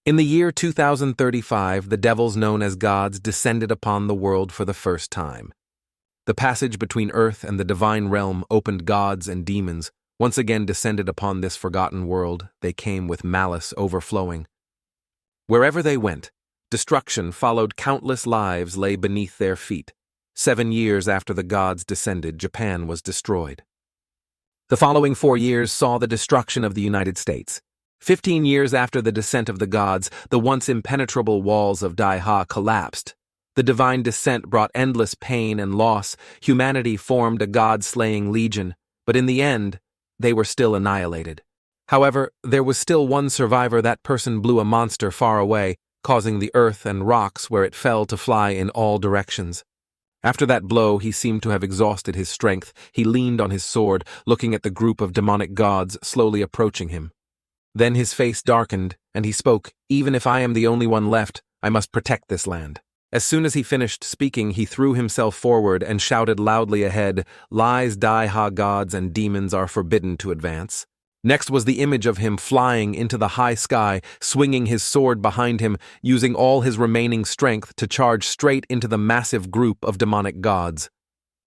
In the year 2035, the devils known as gods descended upon the world for the first time. The passage between earth and the divine realm opened. Gods and demons once again descended upon this forgotten world. They came with malice overflowing. Wherever they went, destruction followed. Countless lives lay beneath their feet. 7 years after the gods descended, Japan was destroyed. The following 4 years saw the destruction of the United States. 15 years after the descent of the gods, the once impenetrable walls of Daiha collapsed. The divine descent brought endless pain and loss. Humanity formed a god-slaying legion, but in the end, they were still annihilated. However, there was still one survivor. That person blew a monster far away, causing the earth and rocks where it fell to fly in all directions. After that blow, he seemed to have exhausted his strength. He leaned on his sword, looking at the group of demonic gods slowly approaching him. Then his face darkened, and he spoke, "Even if I am the only one left, I must protect this land." As soon as he finished speaking, he threw himself forward and shouted loudly ahead, "Lies, Daiha gods and demons are forbidden to advance." Next was the image of him flying into the high sky, swinging his sword behind him, using all his remaining strength to charge straight into the massive group of demonic gods.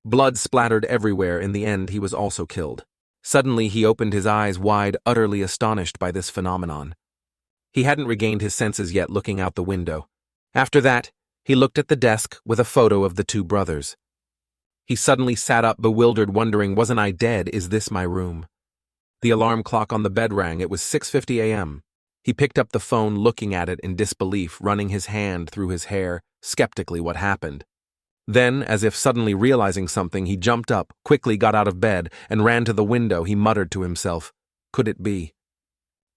Blood splattered everywhere. In the end, he was also killed. Suddenly, he opened his eyes wide, utterly astonished by this phenomenon. He hadn't regained his senses yet, looking out the window. After that, he looked at the desk with a photo of the two brothers. He suddenly sat up, bewildered, wondering, wasn't I dead? Is this my room? The alarm clock on the bed rang. It was 6:50 a.m. He picked up the phone, looking at it in disbelief, running his hand through his hair, skeptically. What happened? Then, as if suddenly realizing something, he jumped up, quickly got out of bed, and ran to the window. He muttered to himself, "Could it be?"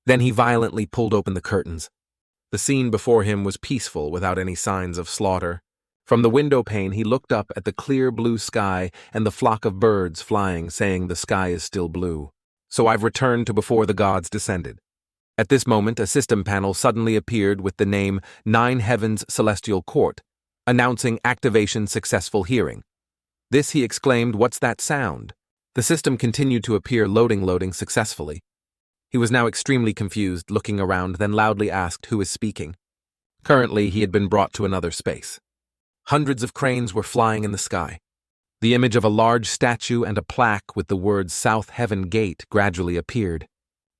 Then he violently pulled open the curtains. The scene before him was peaceful, without any signs of slaughter. From the window pane, he looked up at the clear blue sky and the flock of birds flying, saying, "The sky is still blue. So I've returned to before the gods descended." At this moment, a system panel suddenly appeared with the name 9 Heavens Celestial Court, announcing activation successful hearing. "This," he exclaimed, "what's that sound?" The system continued to appear, loading successfully. He was now extremely confused, looking around, then loudly asked, "Who is speaking?" Currently, he had been brought to another space. Hundreds of cranes were flying in the sky. The image of a large statue and a plaque with the words South Heaven Gate gradually appeared.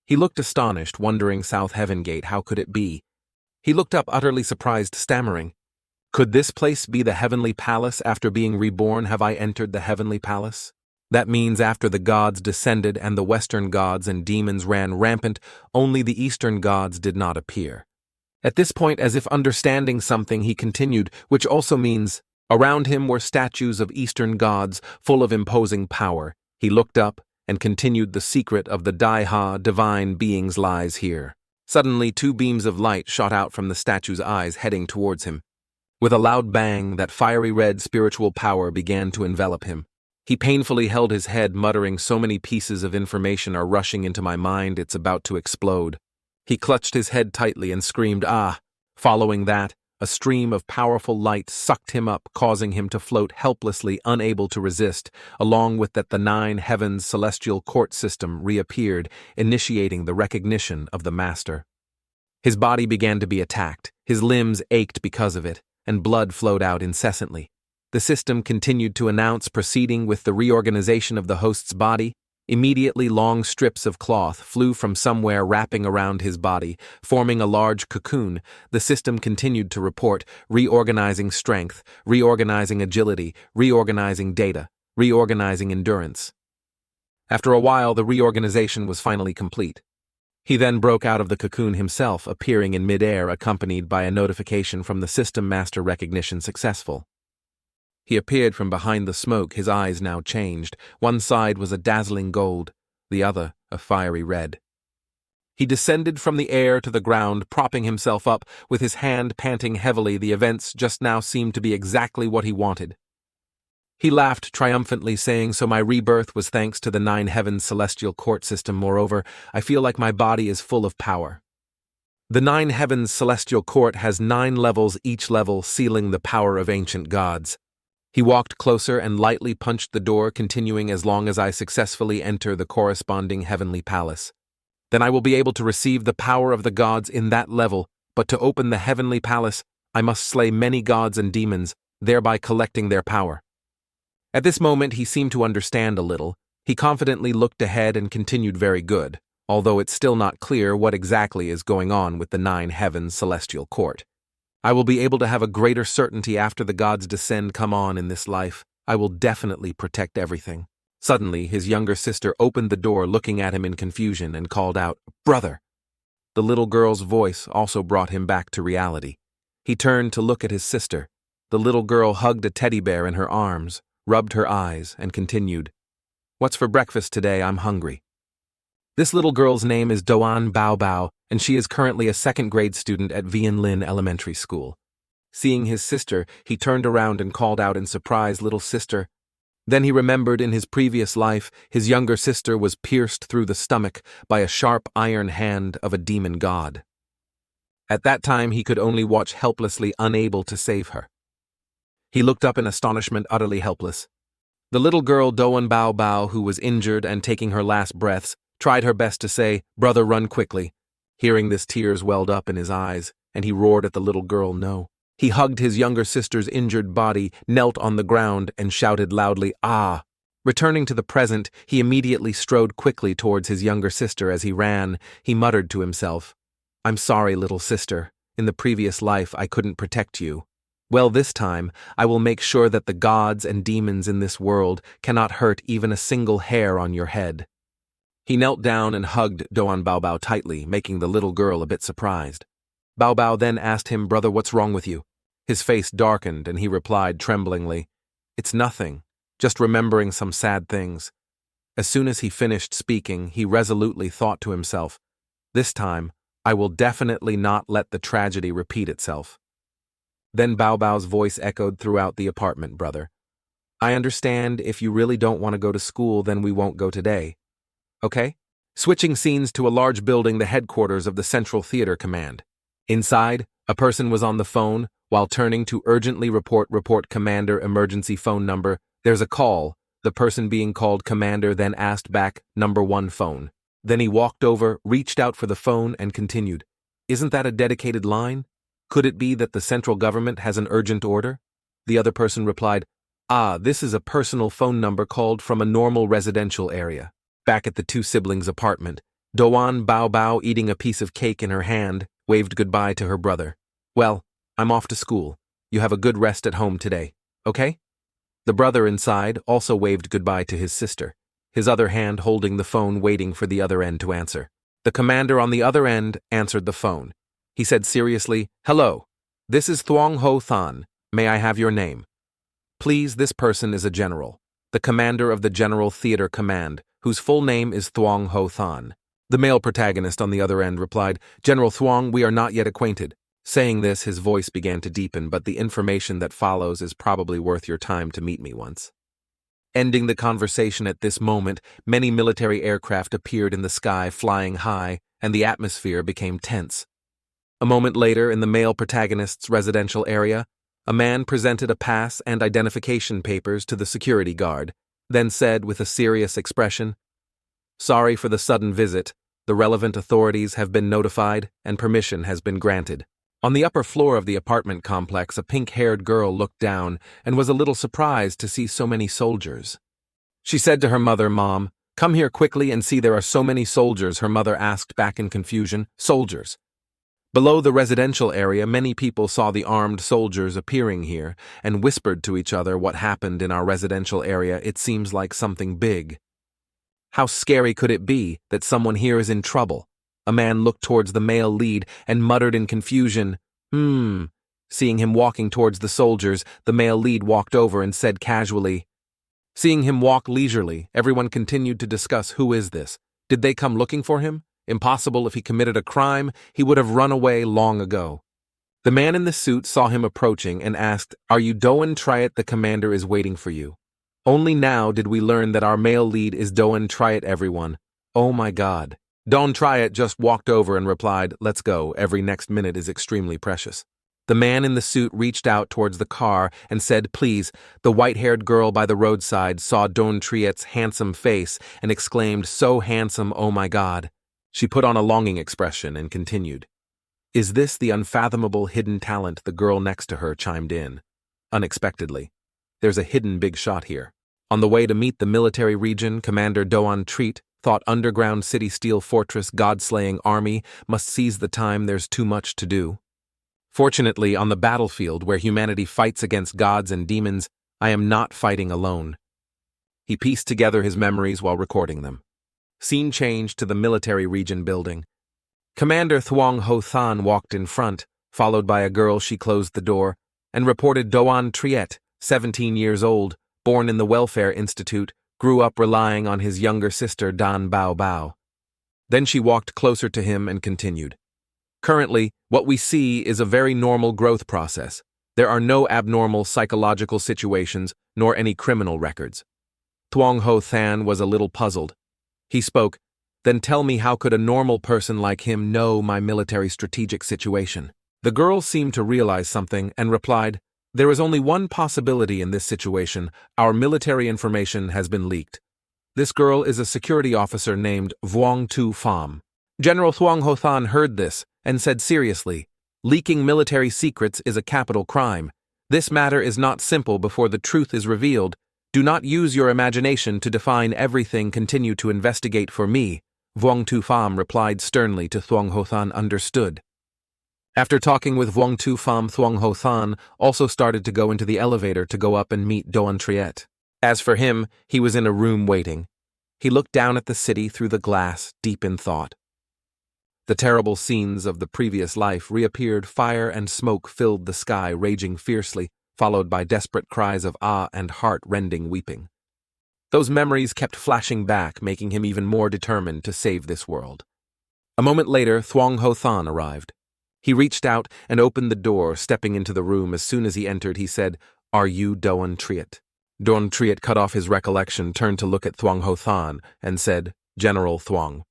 He looked astonished, wondering, South Heaven Gate, how could it be? He looked up, utterly surprised, stammering, "Could this place be the Heavenly Palace? After being reborn, have I entered the Heavenly Palace? That means after the gods descended and the Western gods and demons ran rampant, only the Eastern gods did not appear." At this point, as if understanding something, he continued, "Which also means around him were statues of Eastern gods full of imposing power." He looked up and continued, "The secret of the Daiha divine beings lies here." Suddenly, 2 beams of light shot out from the statue's eyes, heading towards him. With a loud bang, that fiery red spiritual power began to envelop him. He painfully held his head, muttering, "So many pieces of information are rushing into my mind, it's about to explode." He clutched his head tightly and screamed, "Ah!" Following that, a stream of powerful light sucked him up, causing him to float helplessly, unable to resist. Along with that, the 9 Heavens Celestial Court system reappeared, initiating the recognition of the Master. His body began to be attacked, his limbs ached because of it, and blood flowed out incessantly. The system continued to announce, proceeding with the reorganization of the host's body. Immediately, long strips of cloth flew from somewhere, wrapping around his body, forming a large cocoon. The system continued to report, reorganizing strength, reorganizing agility, reorganizing data, reorganizing endurance. After a while, the reorganization was finally complete. He then broke out of the cocoon himself, appearing in midair, accompanied by a notification from the system master, recognition successful. He appeared from behind the smoke, his eyes now changed. One side was a dazzling gold, the other a fiery red. He descended from the air to the ground, propping himself up, with his hand panting heavily. The events just now seemed to be exactly what he wanted. He laughed triumphantly, saying, "So my rebirth was thanks to the 9 Heavens Celestial Court system. Moreover, I feel like my body is full of power." The 9 Heavens Celestial Court has 9 levels, each level sealing the power of ancient gods. He walked closer and lightly punched the door, continuing, "As long as I successfully enter the corresponding heavenly palace, then I will be able to receive the power of the gods in that level, but to open the heavenly palace, I must slay many gods and demons, thereby collecting their power. At this moment he seemed to understand a little. He confidently looked ahead and continued very good, although it's still not clear what exactly is going on with the 9 heavens celestial court. I will be able to have a greater certainty after the gods descend come on in this life. I will definitely protect everything. Suddenly, his younger sister opened the door looking at him in confusion and called out, "Brother!" The little girl's voice also brought him back to reality. He turned to look at his sister. The little girl hugged a teddy bear in her arms, rubbed her eyes, and continued, "What's for breakfast today? I'm hungry." This little girl's name is Doan Bao Bao, and she is currently a 2nd grade student at Vian Lin Elementary School. Seeing his sister, he turned around and called out in surprise, "Little sister." Then he remembered in his previous life, his younger sister was pierced through the stomach by a sharp iron hand of a demon god. At that time, he could only watch helplessly, unable to save her. He looked up in astonishment, utterly helpless. The little girl Doan Bao Bao, who was injured and taking her last breaths, tried her best to say, "Brother, run quickly." Hearing this, tears welled up in his eyes, and he roared at the little girl, "No." He hugged his younger sister's injured body, knelt on the ground, and shouted loudly, "Ah!" Returning to the present, he immediately strode quickly towards his younger sister. As he ran, he muttered to himself, "I'm sorry, little sister. In the previous life, I couldn't protect you. Well, this time, I will make sure that the gods and demons in this world cannot hurt even a single hair on your head." He knelt down and hugged Doan Bao Bao tightly, making the little girl a bit surprised. Bao Bao then asked him, "Brother, what's wrong with you?" His face darkened, and he replied tremblingly, "It's nothing, just remembering some sad things." As soon as he finished speaking, he resolutely thought to himself, "This time, I will definitely not let the tragedy repeat itself." Then Bao Bao's voice echoed throughout the apartment, "Brother, I understand if you really don't want to go to school, then we won't go today. Okay?" Switching scenes to a large building, the headquarters of the Central Theater Command. Inside, a person was on the phone. While turning to urgently report commander emergency phone number, "There's a call." The person being called commander then asked back, "Number 1 phone." Then he walked over, reached out for the phone, and continued, "Isn't that a dedicated line? Could it be that the central government has an urgent order?" The other person replied, "Ah, this is a personal phone number called from a normal residential area." Back at the 2 siblings' apartment, Doan Bao Bao, eating a piece of cake in her hand, waved goodbye to her brother. "Well, I'm off to school. You have a good rest at home today, okay?" The brother inside also waved goodbye to his sister, his other hand holding the phone, waiting for the other end to answer. The commander on the other end answered the phone. He said seriously, "Hello, this is Thuong Ho Than. May I have your name?" "Please, this person is a general, the commander of the General Theater Command, whose full name is Thuong Ho Than." The male protagonist on the other end replied, "General Thuong, we are not yet acquainted." Saying this, his voice began to deepen, "But the information that follows is probably worth your time to meet me once." Ending the conversation at this moment, many military aircraft appeared in the sky, flying high, and the atmosphere became tense. A moment later, in the male protagonist's residential area, a man presented a pass and identification papers to the security guard, then said with a serious expression, "Sorry for the sudden visit. The relevant authorities have been notified and permission has been granted." On the upper floor of the apartment complex, a pink-haired girl looked down and was a little surprised to see so many soldiers. She said to her mother, "Mom, come here quickly and see, there are so many soldiers." Her mother asked back in confusion, "Soldiers?" Below the residential area, many people saw the armed soldiers appearing here and whispered to each other, "What happened in our residential area? It seems like something big. How scary could it be that someone here is in trouble?" A man looked towards the male lead and muttered in confusion, Seeing him walking towards the soldiers, the male lead walked over and said casually. Seeing him walk leisurely, everyone continued to discuss, "Who is this? Did they come looking for him? Impossible. If he committed a crime, he would have run away long ago." The man in the suit saw him approaching and asked, "Are you Doan Triet? The commander is waiting for you." Only now did we learn that our male lead is Doan Triet, everyone. Oh my God. Doan Triet just walked over and replied, "Let's go. Every next minute is extremely precious." The man in the suit reached out towards the car and said, "Please." The white-haired girl by the roadside saw Doan Triet's handsome face and exclaimed, "So handsome, oh my God." She put on a longing expression and continued, Is this the unfathomable hidden talent? The girl next to her chimed in. Unexpectedly. There's a hidden big shot here. On the way to meet the military region, Commander Doan Treat thought underground city steel fortress god-slaying army must seize the time there's too much to do. Fortunately, on the battlefield where humanity fights against gods and demons, I am not fighting alone. He pieced together his memories while recording them. Scene change to the military region building. Commander Thuong Ho Than walked in front, followed by a girl. She closed the door, and reported Doan Triet, 17 years old, born in the Welfare Institute, grew up relying on his younger sister Dan Bao Bao. Then she walked closer to him and continued. Currently, what we see is a very normal growth process. There are no abnormal psychological situations, nor any criminal records. Thuong Ho Than was a little puzzled. He spoke, "Then tell me, how could a normal person like him know my military strategic situation?" The girl seemed to realize something and replied, "There is only one possibility in this situation. Our military information has been leaked. This girl is a security officer named Vuong Tu Pham." General Thuong Ho Than heard this and said seriously, "Leaking military secrets is a capital crime. This matter is not simple before the truth is revealed. Do not use your imagination to define everything. Continue to investigate for me." Vuong Tu Pham replied sternly to Thuong Ho Than. Understood. After talking with Vuong Tu Pham, Thuong Ho Than also started to go into the elevator to go up and meet Doan Triet. As for him, he was in a room waiting. He looked down at the city through the glass, deep in thought. The terrible scenes of the previous life reappeared. Fire and smoke filled the sky, raging fiercely, followed by desperate cries of ah and heart-rending weeping. Those memories kept flashing back, making him even more determined to save this world. A moment later, Thuong Ho Than arrived. He reached out and opened the door, stepping into the room. As soon as he entered, he said, "Are you Doan Triet?" Doan Triet cut off his recollection, turned to look at Thuong Ho Than, and said, "General Thuong."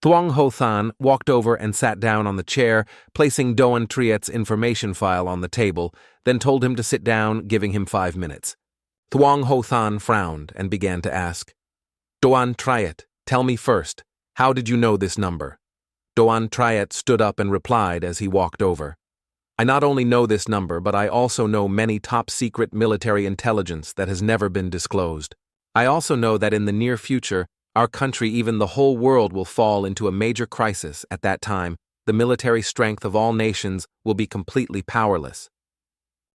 Thuong Ho Than walked over and sat down on the chair, placing Doan Triet's information file on the table, then told him to sit down, giving him 5 minutes. Thuong Ho Than frowned and began to ask, "Doan Triet, tell me first, how did you know this number?" Doan Triet stood up and replied as he walked over, "I not only know this number, but I also know many top-secret military intelligence that has never been disclosed. I also know that in the near future, our country, even the whole world, will fall into a major crisis. At that time, the military strength of all nations will be completely powerless."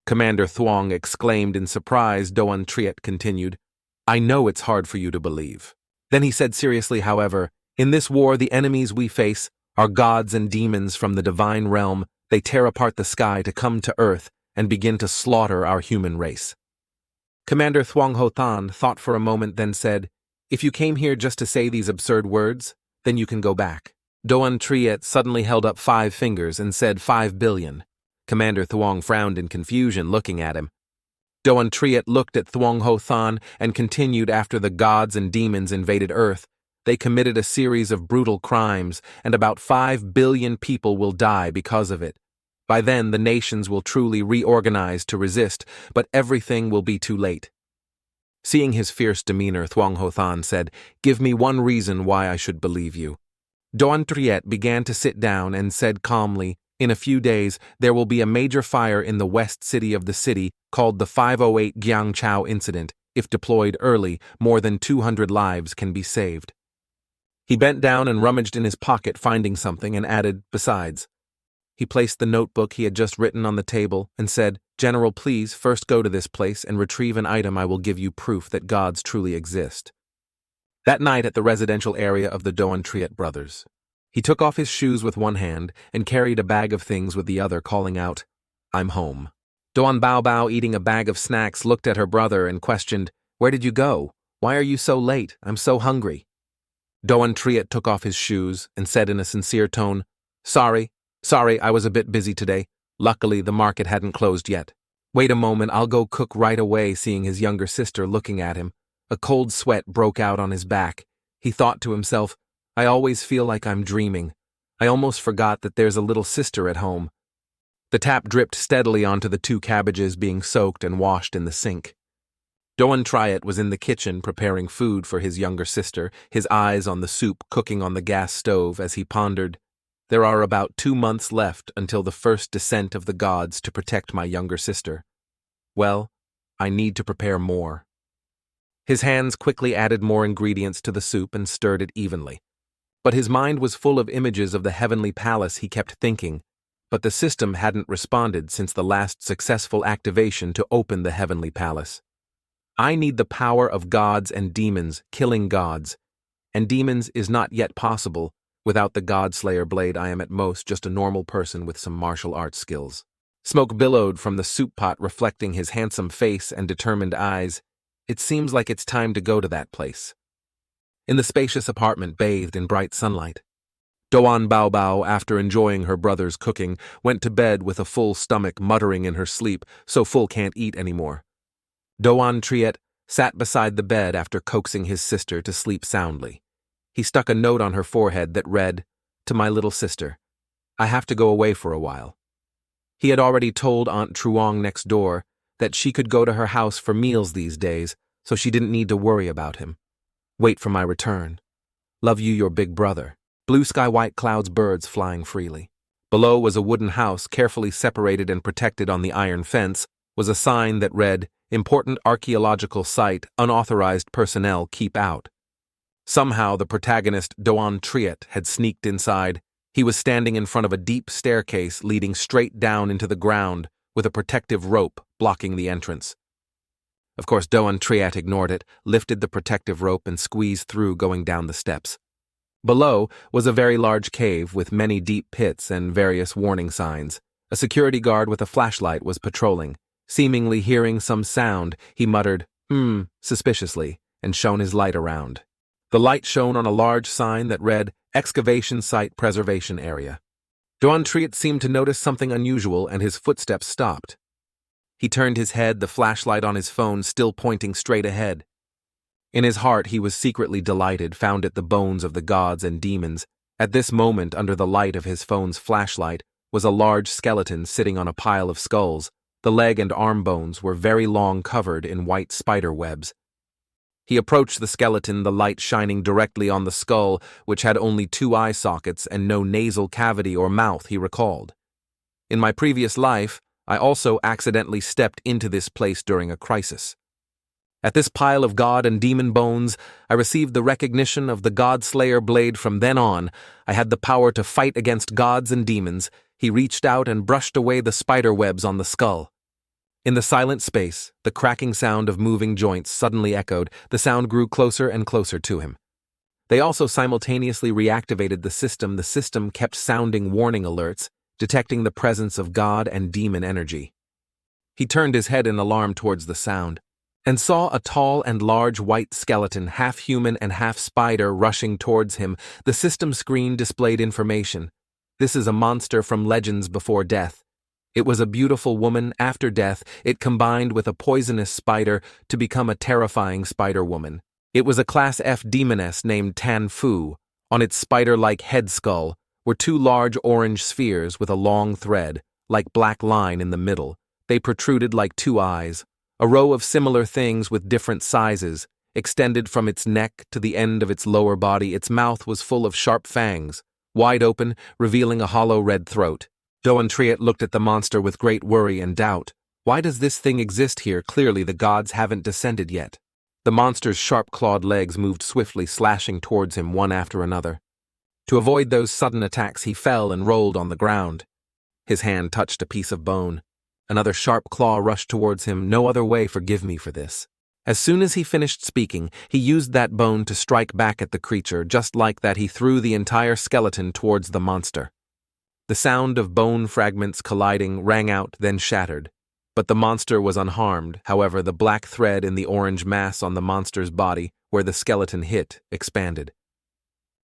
Commander Thuong exclaimed in surprise. Doan Triet continued, "I know it's hard for you to believe." Then he said seriously, "However, in this war, the enemies we face are gods and demons from the divine realm. They tear apart the sky to come to earth and begin to slaughter our human race." Commander Thuong Ho Than thought for a moment, then said, "If you came here just to say these absurd words, then you can go back." Doan Triet suddenly held up 5 fingers and said 5 billion. Commander Thuong frowned in confusion, looking at him. Doan Triet looked at Thuong Ho Than and continued, "After the gods and demons invaded Earth, they committed a series of brutal crimes, and about 5 billion people will die because of it. By then, the nations will truly reorganize to resist, but everything will be too late." Seeing his fierce demeanor, Thuong Ho Than said, "Give me one reason why I should believe you." Doan Triet began to sit down and said calmly, "In a few days, there will be a major fire in the west city of the city called the 508 Gyang Chao incident. If deployed early, more than 200 lives can be saved." He bent down and rummaged in his pocket, finding something, and added, "Besides." He placed the notebook he had just written on the table and said, "General, please first go to this place and retrieve an item. I will give you proof that gods truly exist." That night at the residential area of the Doan Triet brothers, he took off his shoes with one hand and carried a bag of things with the other, calling out, "I'm home." Doan Bao Bao, eating a bag of snacks, looked at her brother and questioned, "Where did you go? Why are you so late? I'm so hungry." Doan Triet took off his shoes and said in a sincere tone, Sorry, I was a bit busy today. Luckily, the market hadn't closed yet. Wait a moment, I'll go cook right away." Seeing his younger sister looking at him, a cold sweat broke out on his back. He thought to himself, "I always feel like I'm dreaming. I almost forgot that there's a little sister at home." The tap dripped steadily onto the 2 cabbages being soaked and washed in the sink. Doan Triet was in the kitchen preparing food for his younger sister, his eyes on the soup cooking on the gas stove as he pondered, There are about 2 months left until the first descent of the gods to protect my younger sister. Well, I need to prepare more. His hands quickly added more ingredients to the soup and stirred it evenly. But his mind was full of images of the heavenly palace. He kept thinking, but the system hadn't responded since the last successful activation to open the heavenly palace. I need the power of gods and demons, killing gods. And demons is not yet possible. Without the God-Slayer blade, I am at most just a normal person with some martial arts skills. Smoke billowed from the soup pot, reflecting his handsome face and determined eyes. It seems like it's time to go to that place. In the spacious apartment bathed in bright sunlight, Doan Bao Bao, after enjoying her brother's cooking, went to bed with a full stomach, muttering in her sleep, so full can't eat anymore. Doan Triet sat beside the bed after coaxing his sister to sleep soundly. He stuck a note on her forehead that read, "To my little sister, I have to go away for a while." He had already told Aunt Truong next door that she could go to her house for meals these days, so she didn't need to worry about him. Wait for my return. Love you, your big brother. Blue sky, white clouds, birds flying freely. Below was a wooden house, carefully separated and protected on the iron fence, was a sign that read, "Important archaeological site, unauthorized personnel keep out." Somehow the protagonist, Doan Triet, had sneaked inside. He was standing in front of a deep staircase leading straight down into the ground, with a protective rope blocking the entrance. Of course, Doan Triet ignored it, lifted the protective rope and squeezed through, going down the steps. Below was a very large cave with many deep pits and various warning signs. A security guard with a flashlight was patrolling. Seemingly hearing some sound, he muttered, suspiciously, and shone his light around. The light shone on a large sign that read, "Excavation Site Preservation Area." Doan Triet seemed to notice something unusual, and his footsteps stopped. He turned his head, the flashlight on his phone still pointing straight ahead. In his heart he was secretly delighted, found it the bones of the gods and demons. At this moment, under the light of his phone's flashlight, was a large skeleton sitting on a pile of skulls. The leg and arm bones were very long, covered in white spider webs. He approached the skeleton, the light shining directly on the skull, which had only 2 eye sockets and no nasal cavity or mouth, he recalled. In my previous life, I also accidentally stepped into this place during a crisis. At this pile of god and demon bones, I received the recognition of the God-Slayer blade. From then on, I had the power to fight against gods and demons. He reached out and brushed away the spider webs on the skull. In the silent space, the cracking sound of moving joints suddenly echoed. The sound grew closer and closer to him. They also simultaneously reactivated the system. The system kept sounding warning alerts, detecting the presence of god and demon energy. He turned his head in alarm towards the sound, and saw a tall and large white skeleton, half human and half spider, rushing towards him. The system screen displayed information. This is a monster from Legends Before Death. It was a beautiful woman. After death, it combined with a poisonous spider to become a terrifying spider woman. It was a Class F demoness named Tan Fu. On its spider-like head skull were 2 large orange spheres with a long thread, like black line in the middle. They protruded like 2 eyes. A row of similar things with different sizes extended from its neck to the end of its lower body. Its mouth was full of sharp fangs, wide open, revealing a hollow red throat. Doan Triet looked at the monster with great worry and doubt. Why does this thing exist here? Clearly the gods haven't descended yet. The monster's sharp-clawed legs moved swiftly, slashing towards him one after another. To avoid those sudden attacks, he fell and rolled on the ground. His hand touched a piece of bone. Another sharp claw rushed towards him. No other way, forgive me for this. As soon as he finished speaking, he used that bone to strike back at the creature. Just like that, he threw the entire skeleton towards the monster. The sound of bone fragments colliding rang out, then shattered. But the monster was unharmed. However, the black thread in the orange mass on the monster's body, where the skeleton hit, expanded.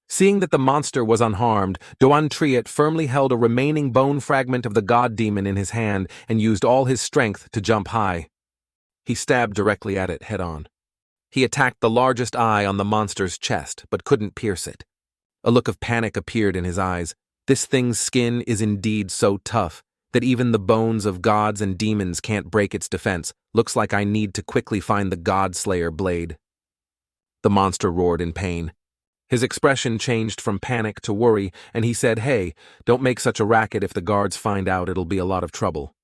Seeing that the monster was unharmed, Doan Triet firmly held a remaining bone fragment of the god demon in his hand and used all his strength to jump high. He stabbed directly at it head-on. He attacked the largest eye on the monster's chest, but couldn't pierce it. A look of panic appeared in his eyes. This thing's skin is indeed so tough that even the bones of gods and demons can't break its defense. Looks like I need to quickly find the God-Slayer blade. The monster roared in pain. His expression changed from panic to worry, and he said, "Hey, don't make such a racket. If the guards find out, it'll be a lot of trouble."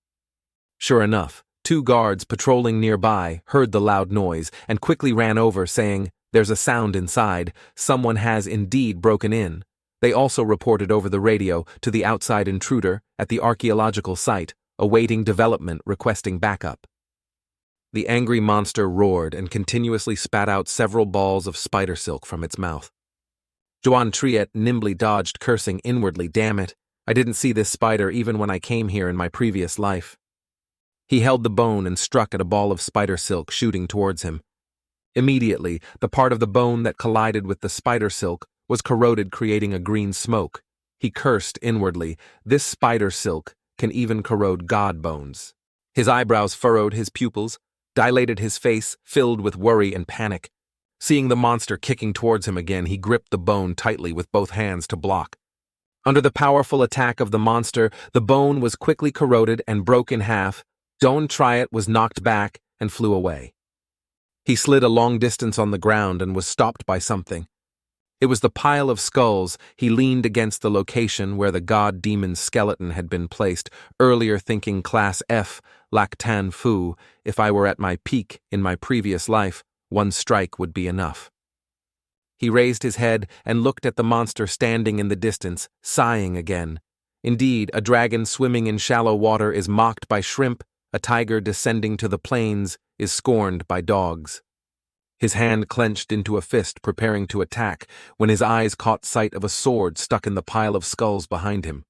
Sure enough, two guards patrolling nearby heard the loud noise and quickly ran over, saying, "There's a sound inside. Someone has indeed broken in." They also reported over the radio to the outside intruder at the archaeological site, awaiting development, requesting backup. The angry monster roared and continuously spat out several balls of spider silk from its mouth. Joan Triet nimbly dodged, cursing inwardly, "Damn it, I didn't see this spider even when I came here in my previous life." He held the bone and struck at a ball of spider silk shooting towards him. Immediately, the part of the bone that collided with the spider silk was corroded, creating a green smoke. He cursed inwardly, "This spider silk can even corrode god bones." His eyebrows furrowed, his pupils dilated, his face filled with worry and panic. Seeing the monster kicking towards him again, he gripped the bone tightly with both hands to block. Under the powerful attack of the monster, the bone was quickly corroded and broke in half. Joan Triet was knocked back and flew away. He slid a long distance on the ground and was stopped by something. It was the pile of skulls. He leaned against the location where the god-demon's skeleton had been placed, earlier thinking, Class F, Lac Tan Fu, if I were at my peak in my previous life, one strike would be enough. He raised his head and looked at the monster standing in the distance, sighing again. Indeed, a dragon swimming in shallow water is mocked by shrimp, a tiger descending to the plains is scorned by dogs. His hand clenched into a fist, preparing to attack, when his eyes caught sight of a sword stuck in the pile of skulls behind him.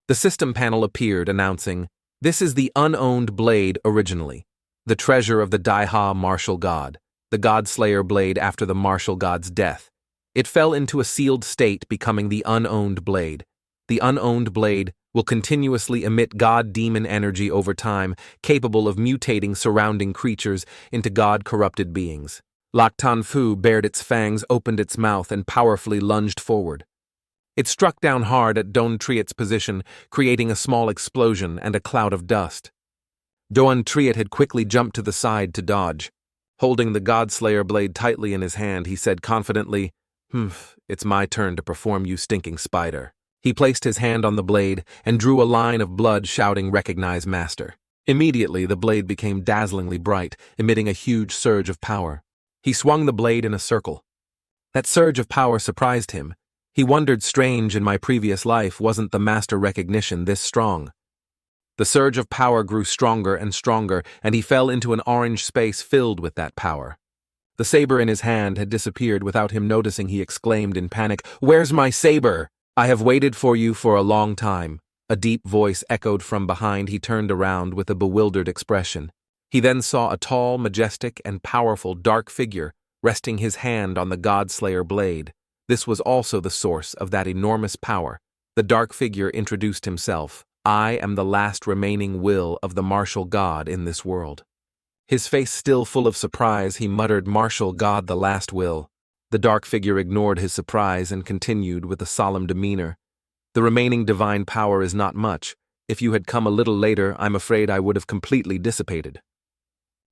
The system panel appeared, announcing, "This is the unowned blade originally, the treasure of the Daiha martial god, the God-Slayer blade after the martial god's death. It fell into a sealed state, becoming the unowned blade. The unowned blade will continuously emit god-demon energy over time, capable of mutating surrounding creatures into god-corrupted beings." Lac Tan Fu bared its fangs, opened its mouth, and powerfully lunged forward. It struck down hard at Joan Triet's position, creating a small explosion and a cloud of dust. Joan Triet had quickly jumped to the side to dodge. Holding the God-Slayer blade tightly in his hand, he said confidently, "It's my turn to perform, you stinking spider." He placed his hand on the blade and drew a line of blood, shouting, "Recognize master." Immediately, the blade became dazzlingly bright, emitting a huge surge of power. He swung the blade in a circle. That surge of power surprised him. He wondered, strange, in my previous life wasn't the master recognition this strong. The surge of power grew stronger and stronger, and he fell into an orange space filled with that power. The saber in his hand had disappeared without him noticing. He exclaimed in panic, "Where's my saber? I have waited for you for a long time." A deep voice echoed from behind. He turned around with a bewildered expression. He then saw a tall, majestic, and powerful dark figure resting his hand on the God-Slayer blade. This was also the source of that enormous power. The dark figure introduced himself. "I am the last remaining will of the martial god in this world." His face still full of surprise, he muttered, "Martial god, the last will." The dark figure ignored his surprise and continued with a solemn demeanor. "The remaining divine power is not much. If you had come a little later, I'm afraid I would have completely dissipated."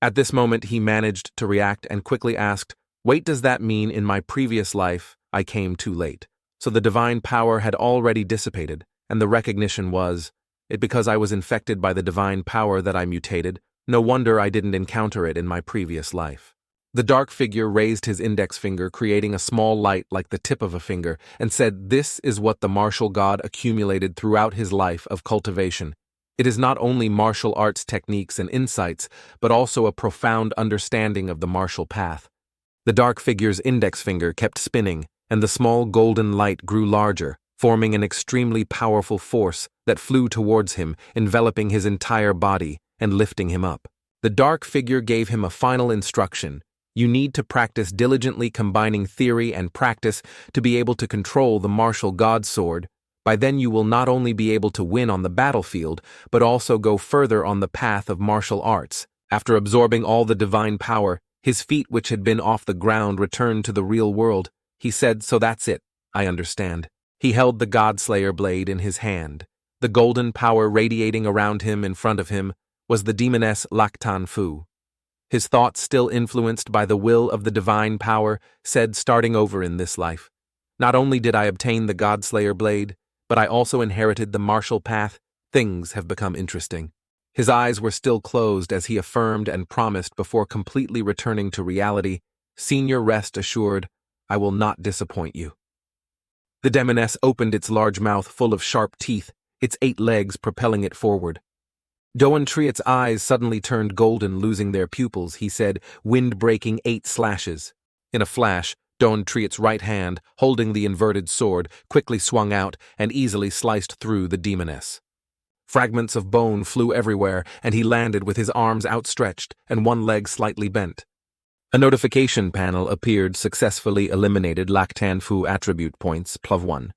At this moment, he managed to react and quickly asked, "Wait, does that mean in my previous life I came too late? So the divine power had already dissipated, and the recognition was, it because I was infected by the divine power that I mutated. No wonder I didn't encounter it in my previous life." The dark figure raised his index finger, creating a small light like the tip of a finger, and said, "This is what the martial god accumulated throughout his life of cultivation. It is not only martial arts techniques and insights, but also a profound understanding of the martial path." The dark figure's index finger kept spinning, and the small golden light grew larger, forming an extremely powerful force that flew towards him, enveloping his entire body and lifting him up. The dark figure gave him a final instruction. "You need to practice diligently, combining theory and practice to be able to control the martial god sword. By then you will not only be able to win on the battlefield, but also go further on the path of martial arts." After absorbing all the divine power, his feet, which had been off the ground, returned to the real world. He said, "So that's it, I understand." He held the God-Slayer blade in his hand. The golden power radiating around him. In front of him was the demoness Lac Tan Fu. His thoughts, still influenced by the will of the divine power, said, "Starting over in this life, Not only did I obtain the Godslayer blade, but I also inherited the martial path. Things have become interesting. His eyes were still closed as he affirmed and promised before completely returning to reality. Senior, rest assured, I will not disappoint you. The demoness opened its large mouth full of sharp teeth, its 8 legs propelling it forward. Doantriet's eyes suddenly turned golden, losing their pupils, he said, wind-breaking 8 slashes. In a flash, Doantriet's right hand, holding the inverted sword, quickly swung out and easily sliced through the demoness. Fragments of bone flew everywhere, and he landed with his arms outstretched and one leg slightly bent. A notification panel appeared, successfully eliminated Lactan Fu attribute points, +1.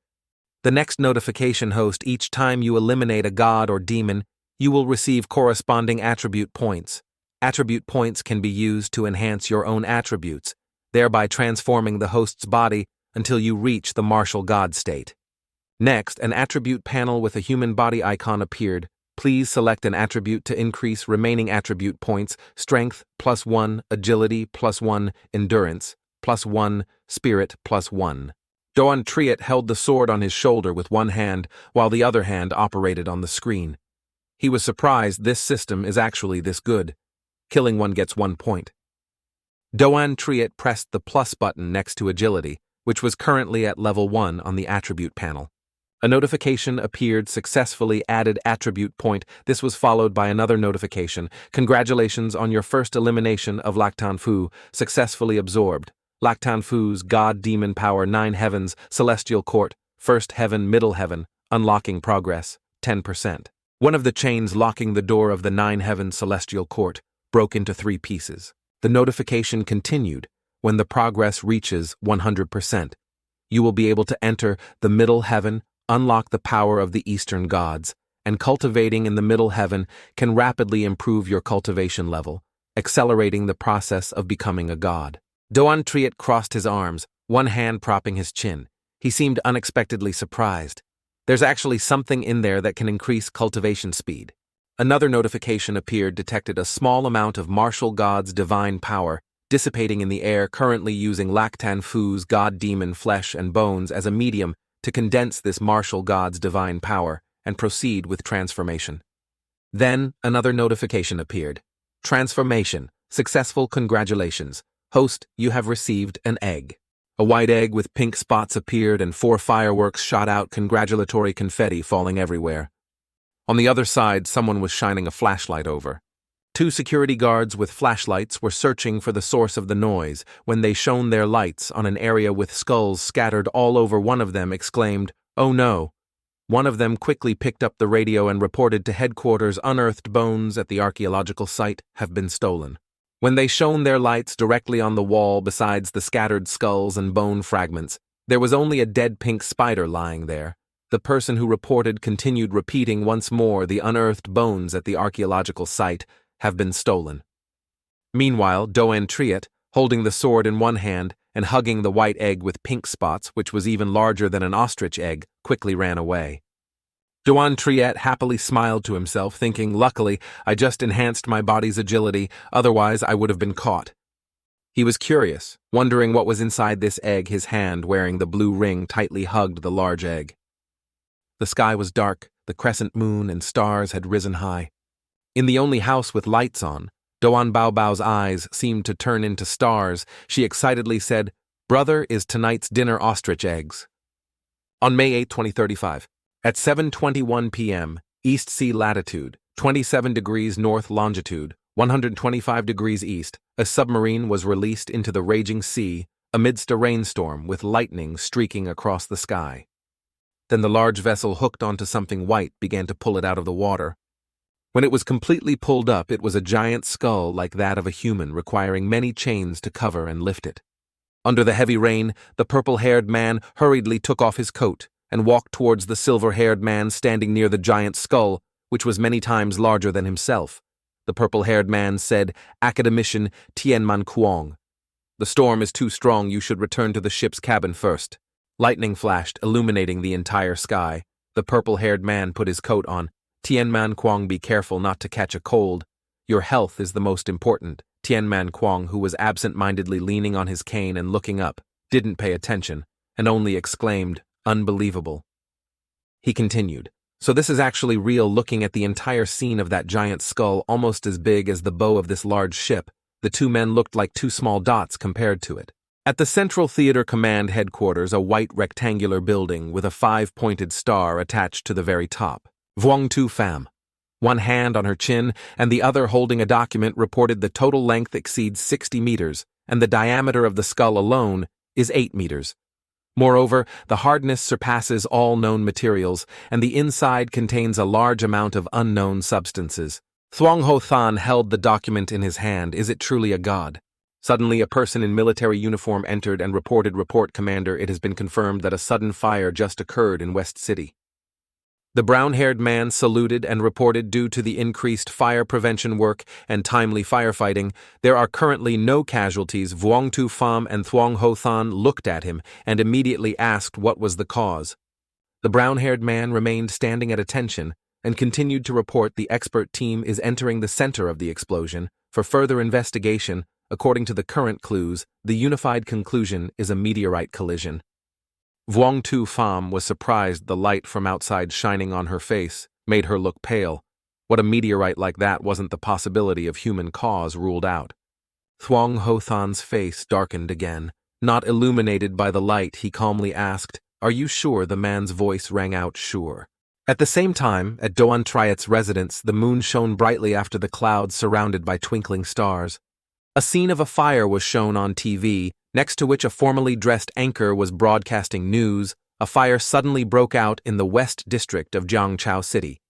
The next notification host, each time you eliminate a god or demon, you will receive corresponding attribute points. Attribute points can be used to enhance your own attributes, thereby transforming the host's body until you reach the martial god state. Next, an attribute panel with a human body icon appeared. Please select an attribute to increase remaining attribute points: strength +1, agility +1, endurance +1, spirit +1. Doantriet held the sword on his shoulder with one hand, while the other hand operated on the screen. He was surprised this system is actually this good. Killing one gets 1 point. Doantriet pressed the plus button next to agility, which was currently at level 1 on the attribute panel. A notification appeared, successfully added attribute point. This was followed by another notification. Congratulations on your first elimination of Lactan Fu, successfully absorbed. Lactan Fu's God Demon Power 9 Heavens, Celestial Court, First Heaven, Middle Heaven, Unlocking Progress, 10%. One of the chains locking the door of the 9 Heaven Celestial Court broke into 3 pieces. The notification continued. When the progress reaches 100%, you will be able to enter the Middle Heaven, unlock the power of the Eastern gods, and cultivating in the Middle Heaven can rapidly improve your cultivation level, accelerating the process of becoming a god. Doantriet crossed his arms, one hand propping his chin. He seemed unexpectedly surprised. There's actually something in there that can increase cultivation speed. Another notification appeared, detected a small amount of martial god's divine power dissipating in the air, currently using Lactan Fu's god demon flesh and bones as a medium to condense this martial god's divine power and proceed with transformation. Then, another notification appeared. Transformation. Successful, congratulations. Host, you have received an egg. A white egg with pink spots appeared and 4 fireworks shot out, congratulatory confetti falling everywhere. On the other side, someone was shining a flashlight over. 2 security guards with flashlights were searching for the source of the noise when they shone their lights on an area with skulls scattered all over. One of them exclaimed, "Oh no!" One of them quickly picked up the radio and reported to headquarters, unearthed bones at the archaeological site have been stolen. When they shone their lights directly on the wall besides the scattered skulls and bone fragments, there was only a dead pink spider lying there. The person who reported continued repeating once more, the unearthed bones at the archaeological site have been stolen. Meanwhile, Doantriet, holding the sword in one hand and hugging the white egg with pink spots, which was even larger than an ostrich egg, quickly ran away. Doantriet happily smiled to himself, thinking, luckily, I just enhanced my body's agility, otherwise I would have been caught. He was curious, wondering what was inside this egg. His hand, wearing the blue ring, tightly hugged the large egg. The sky was dark, the crescent moon and stars had risen high. In the only house with lights on, Doan Baobao's eyes seemed to turn into stars. She excitedly said, "Brother, is tonight's dinner ostrich eggs?" On May 8, 2035, at 7:21 p.m., East Sea latitude, 27 degrees north longitude, 125 degrees east, a submarine was released into the raging sea amidst a rainstorm with lightning streaking across the sky. Then the large vessel, hooked onto something white, began to pull it out of the water. When it was completely pulled up, it was a giant skull like that of a human, requiring many chains to cover and lift it. Under the heavy rain, the purple-haired man hurriedly took off his coat and walked towards the silver-haired man standing near the giant skull, which was many times larger than himself. The purple-haired man said, "Academician Tianman Kuang. The storm is too strong, you should return to the ship's cabin first." Lightning flashed, illuminating the entire sky. The purple-haired man put his coat on. "Tianman Kuang, be careful not to catch a cold. Your health is the most important." Tianman Kuang, who was absent-mindedly leaning on his cane and looking up, didn't pay attention. and only exclaimed, "Unbelievable." He continued, "So this is actually real. Looking at the entire scene of that giant skull, almost as big as the bow of this large ship, the two men looked like two small dots compared to it." At the Central Theater Command headquarters, a white rectangular building with a 5-pointed star attached to the very top. Vuong Tu Pham, one hand on her chin and the other holding a document, reported the total length exceeds 60 meters, and the diameter of the skull alone is 8 meters. Moreover, the hardness surpasses all known materials, and the inside contains a large amount of unknown substances. Thuong Ho Than held the document in his hand. Is it truly a god? Suddenly, a person in military uniform entered and reported, "Report, Commander, it has been confirmed that a sudden fire just occurred in West City." The brown-haired man saluted and reported, "Due to the increased fire prevention work and timely firefighting, there are currently no casualties." Vuong Tu Pham and Thuong Ho Than looked at him and immediately asked what was the cause. The brown-haired man remained standing at attention and continued to report, "The expert team is entering the center of the explosion for further investigation. According to the current clues, the unified conclusion is a meteorite collision." Vuong Tu Pham was surprised. The light from outside shining on her face made her look pale. What a meteorite like that wasn't the possibility of human cause ruled out. Thuong Ho Than's face darkened again. Not illuminated by the light, he calmly asked, "Are you sure?" The man's voice rang out, "Sure." At the same time, at Doan Triet's residence, the moon shone brightly after the clouds surrounded by twinkling stars. A scene of a fire was shown on TV, next to which a formally dressed anchor was broadcasting news. A fire suddenly broke out in the West District of Jiangchao City.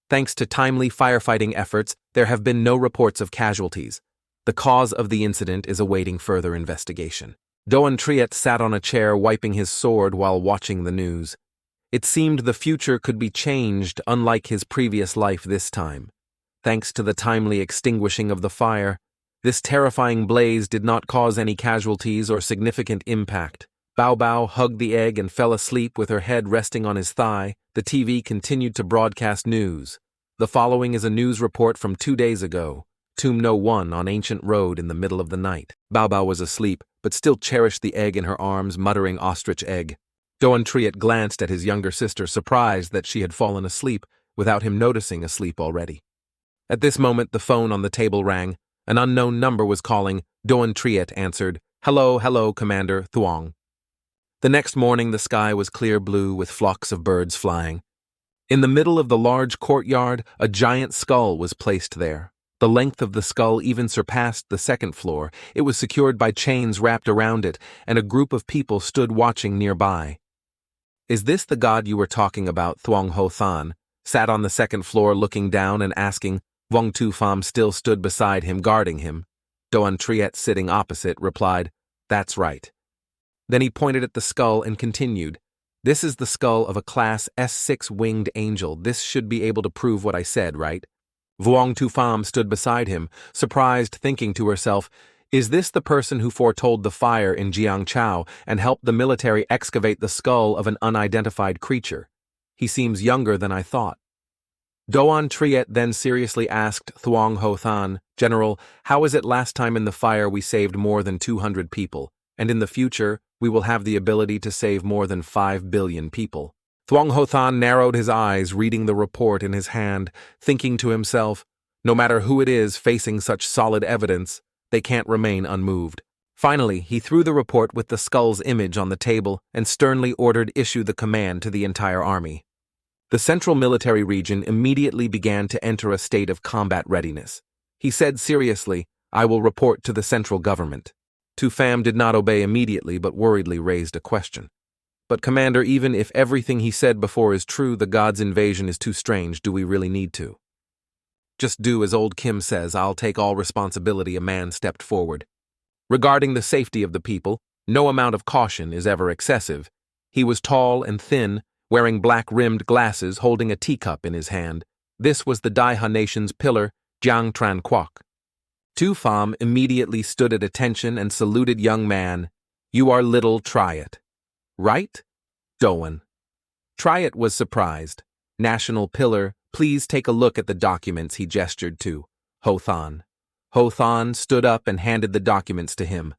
Thanks to timely firefighting efforts, there have been no reports of casualties. The cause of the incident is awaiting further investigation. Doan Triet sat on a chair wiping his sword while watching the news. It seemed the future could be changed, unlike his previous life this time. Thanks to the timely extinguishing of the fire, this terrifying blaze did not cause any casualties or significant impact. Bao Bao hugged the egg and fell asleep with her head resting on his thigh. The TV continued to broadcast news. The following is a news report from 2 days ago. Tomb No. 1 on Ancient Road in the middle of the night. Bao Bao was asleep, but still cherished the egg in her arms, muttering, "Ostrich egg." Doan Triet glanced at his younger sister, surprised that she had fallen asleep without him noticing asleep already. At this moment, the phone on the table rang. An unknown number was calling. Doan Triet answered, "Hello, hello, Commander Thuong." The next morning, the sky was clear blue with flocks of birds flying. In the middle of the large courtyard, a giant skull was placed there. The length of the skull even surpassed the second floor. It was secured by chains wrapped around it, and a group of people stood watching nearby. "Is this the god you were talking about?" Thuong Ho Than sat on the second floor looking down and asking. Vuong Tu Pham still stood beside him, guarding him. Doan Triet, sitting opposite, replied, "That's right." Then he pointed at the skull and continued, "This is the skull of a Class S6 winged angel. This should be able to prove what I said, right?" Vuong Tu Pham stood beside him, surprised, thinking to herself, "Is this the person who foretold the fire in Jiangchao and helped the military excavate the skull of an unidentified creature? He seems younger than I thought." Doan Triet then seriously asked Thuong Ho Than, "General, how is it last time in the fire we saved more than 200 people, and in the future we will have the ability to save more than 5 billion people?" Thuong Ho Than narrowed his eyes, reading the report in his hand, thinking to himself, no matter who it is facing such solid evidence, they can't remain unmoved. Finally, he threw the report with the skull's image on the table and sternly ordered issue the command to the entire army. The central military region immediately began to enter a state of combat readiness. He said seriously, "I will report to the central government." Tu Pham did not obey immediately but worriedly raised a question. "But Commander, even if everything he said before is true, the god's invasion is too strange. Do we really need to?" "Just do as old Kim says. I'll take all responsibility." A man stepped forward. "Regarding the safety of the people, no amount of caution is ever excessive." He was tall and thin, wearing black-rimmed glasses, holding a teacup in his hand. This was the Daiha nation's pillar, Jiang Tran Kwok. Tu Pham immediately stood at attention and saluted young man. "You are little Triet, right?" "Doan." Triet was surprised. "National pillar, please take a look at the documents," he gestured to Ho Than. Ho Than stood up and handed the documents to him.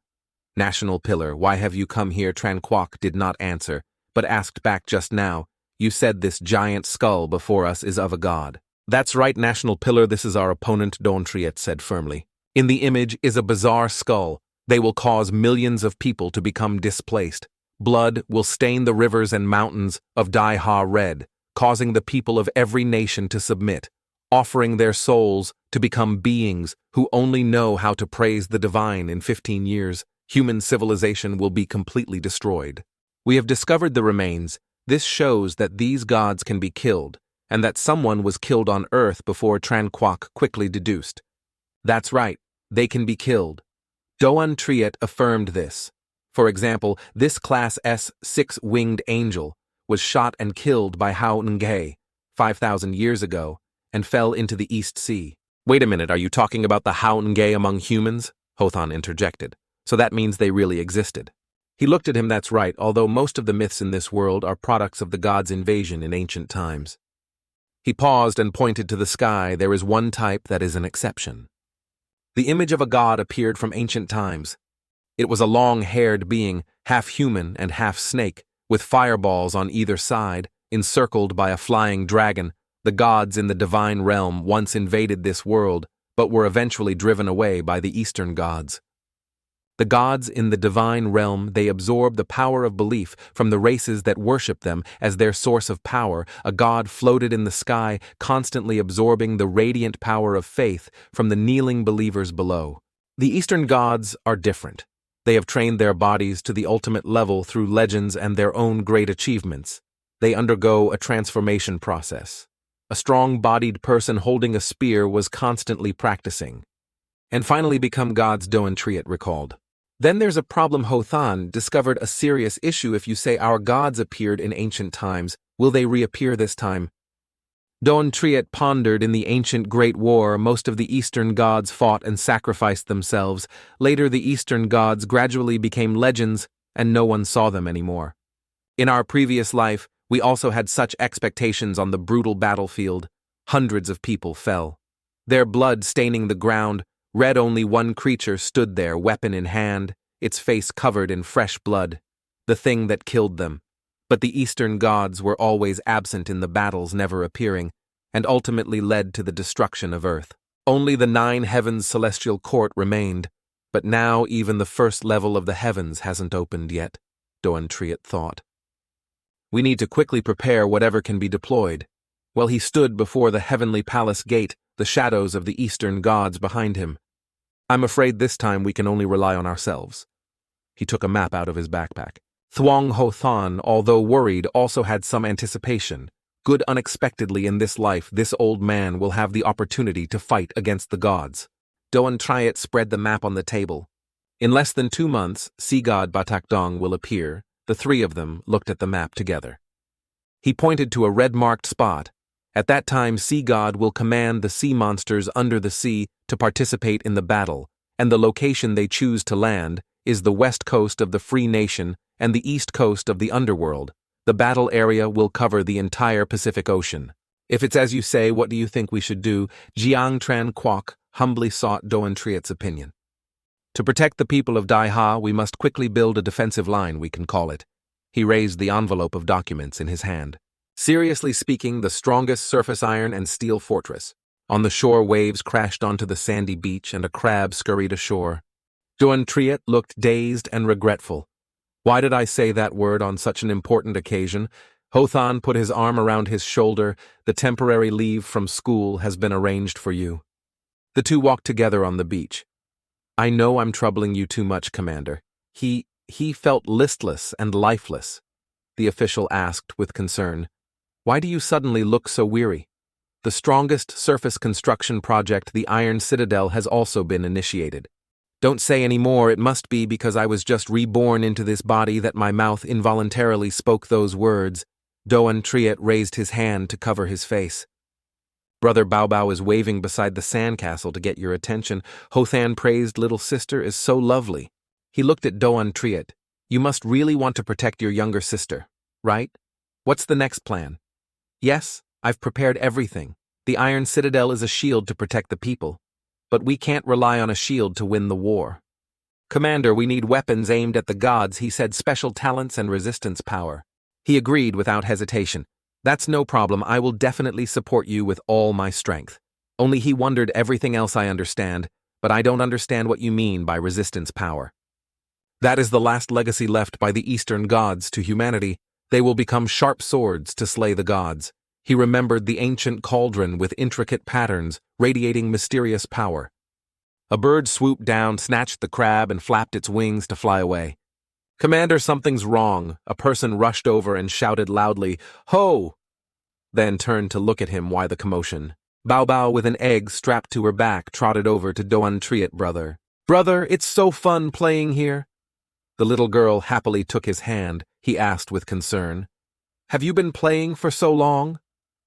National pillar, why have you come here? Tran Kwok did not answer, but asked back just now, you said this giant skull before us is of a god. That's right, national pillar, this is our opponent, Don Triet said firmly. In the image is a bizarre skull. They will cause millions of people to become displaced. Blood will stain the rivers and mountains of Dai Ha red, causing the people of every nation to submit, offering their souls to become beings who only know how to praise the divine. In 15 years, human civilization will be completely destroyed. We have discovered the remains. This shows that these gods can be killed, and that someone was killed on Earth before Tran Kwok quickly deduced. That's right, they can be killed. Doan Triet affirmed this. For example, this Class S six-winged angel was shot and killed by Hao Nge 5,000 years ago and fell into the East Sea. Wait a minute, are you talking about the Hao Nge among humans? Hothan interjected. So that means they really existed. He looked at him. That's right, although most of the myths in this world are products of the gods' invasion in ancient times. He paused and pointed to the sky. There is one type that is an exception. The image of a god appeared from ancient times. It was a long-haired being, half human and half snake, with fireballs on either side, encircled by a flying dragon. The gods in the divine realm once invaded this world, but were eventually driven away by the Eastern gods. The gods in the divine realm, they absorb the power of belief from the races that worship them as their source of power. A god floated in the sky, constantly absorbing the radiant power of faith from the kneeling believers below. The Eastern gods are different. They have trained their bodies to the ultimate level through legends and their own great achievements. They undergo a transformation process. A strong-bodied person holding a spear was constantly practicing, and finally become gods, Doan Triet recalled. Then there's a problem. Hothan discovered a serious issue. If you say our gods appeared in ancient times, will they reappear this time? Doan Triet pondered. In the ancient Great War, most of the Eastern gods fought and sacrificed themselves. Later, the Eastern gods gradually became legends, and no one saw them anymore. In our previous life, we also had such expectations on the brutal battlefield. Hundreds of people fell, their blood staining the ground. Red, only one creature stood there, weapon in hand, its face covered in fresh blood, the thing that killed them. But the Eastern gods were always absent in the battles, never appearing, and ultimately led to the destruction of Earth. Only the 9 heavens celestial court remained, but now even the first level of the heavens hasn't opened yet, Doan Triet thought. We need to quickly prepare whatever can be deployed. Well, he stood before the heavenly palace gate, the shadows of the Eastern gods behind him. I'm afraid this time we can only rely on ourselves. He took a map out of his backpack. Thuong Hothan, although worried, also had some anticipation. Good, unexpectedly in this life, this old man will have the opportunity to fight against the gods. Doan Triet spread the map on the table. In less than 2 months, Sea God Batakdong will appear. The 3 of them looked at the map together. He pointed to a red-marked spot. At that time, Sea God will command the sea monsters under the sea to participate in the battle, and the location they choose to land is the west coast of the Free Nation and the east coast of the underworld. The battle area will cover the entire Pacific Ocean. If it's as you say, what do you think we should do? Jiang Tran Kwok humbly sought Doan Triet's opinion. To protect the people of Dai Ha, we must quickly build a defensive line, we can call it. He raised the envelope of documents in his hand. Seriously speaking, the strongest surface iron and steel fortress. On the shore, waves crashed onto the sandy beach and a crab scurried ashore. Doan Triet looked dazed and regretful. Why did I say that word on such an important occasion? Hothan put his arm around his shoulder. The temporary leave from school has been arranged for you. The 2 walked together on the beach. I know I'm troubling you too much, Commander. He felt listless and lifeless. The official asked with concern. Why do you suddenly look so weary? The strongest surface construction project, the Iron Citadel, has also been initiated. Don't say any more. It must be because I was just reborn into this body that my mouth involuntarily spoke those words. Doan Triet raised his hand to cover his face. Brother Bao Bao is waving beside the sandcastle to get your attention. Hothan praised little sister is so lovely. He looked at Doan Triet. You must really want to protect your younger sister, right? What's the next plan? Yes, I've prepared everything. The Iron Citadel is a shield to protect the people. But we can't rely on a shield to win the war. "Commander, we need weapons aimed at the gods," he said, "special talents and resistance power." He agreed without hesitation. "That's no problem, I will definitely support you with all my strength." Only he wondered, everything else I understand, but I don't understand what you mean by resistance power. That is the last legacy left by the Eastern gods to humanity. They will become sharp swords to slay the gods. He remembered the ancient cauldron with intricate patterns, radiating mysterious power. A bird swooped down, snatched the crab, and flapped its wings to fly away. "Commander, something's wrong." A person rushed over and shouted loudly, "Ho!" Then turned to look at him. Why the commotion? Bao Bao, with an egg strapped to her back, trotted over to Dronzer. "Brother, brother, it's so fun playing here." The little girl happily took his hand. He asked with concern, "Have you been playing for so long?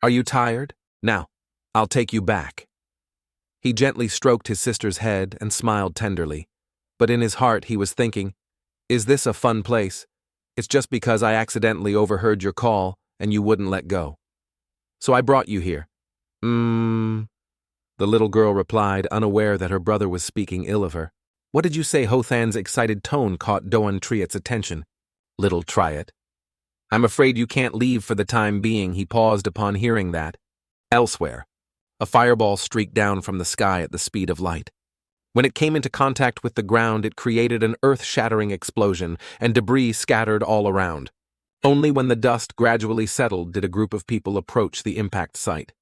Are you tired? Now, I'll take you back." He gently stroked his sister's head and smiled tenderly. But in his heart he was thinking, "Is this a fun place? It's just because I accidentally overheard your call and you wouldn't let go. So I brought you here." The little girl replied, unaware that her brother was speaking ill of her. "What did you say?" Hothan's excited tone caught Dronzer's attention. "Little Triet. I'm afraid you can't leave for the time being." He paused upon hearing that. Elsewhere, a fireball streaked down from the sky at the speed of light. When it came into contact with the ground, it created an earth-shattering explosion, and debris scattered all around. Only when the dust gradually settled did a group of people approach the impact site.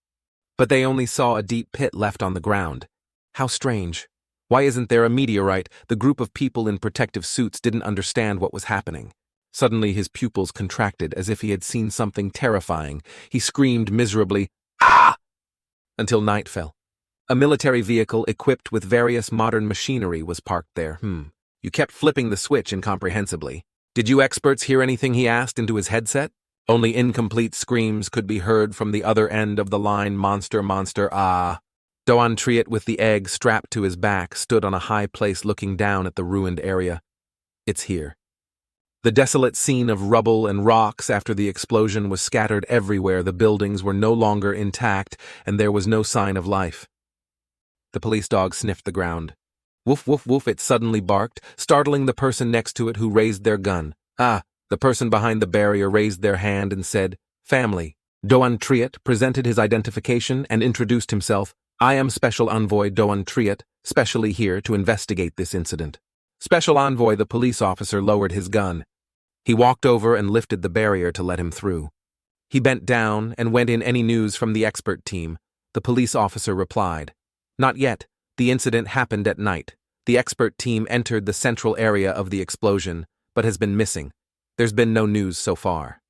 But they only saw a deep pit left on the ground. How strange. Why isn't there a meteorite? The group of people in protective suits didn't understand what was happening. Suddenly his pupils contracted as if he had seen something terrifying. He screamed miserably, "Ah!" until night fell. A military vehicle equipped with various modern machinery was parked there. You kept flipping the switch incomprehensibly. "Did you experts hear anything?" he asked into his headset. Only incomplete screams could be heard from the other end of the line. "Monster, monster, ah." Dronzer, with the egg strapped to his back, stood on a high place looking down at the ruined area. "It's here." The desolate scene of rubble and rocks after the explosion was scattered everywhere. The buildings were no longer intact, and there was no sign of life. The police dog sniffed the ground. "Woof, woof, woof," it suddenly barked, startling the person next to it, who raised their gun. "Ah!" The person behind the barrier raised their hand and said, "Family." Dronzer presented his identification and introduced himself. "I am Special Envoy Dronzer, specially here to investigate this incident." "Special Envoy," the police officer lowered his gun. He walked over and lifted the barrier to let him through. He bent down and went in. "Any news from the expert team?" The police officer replied. "Not yet. The incident happened at night. The expert team entered the central area of the explosion, but has been missing. There's been no news so far.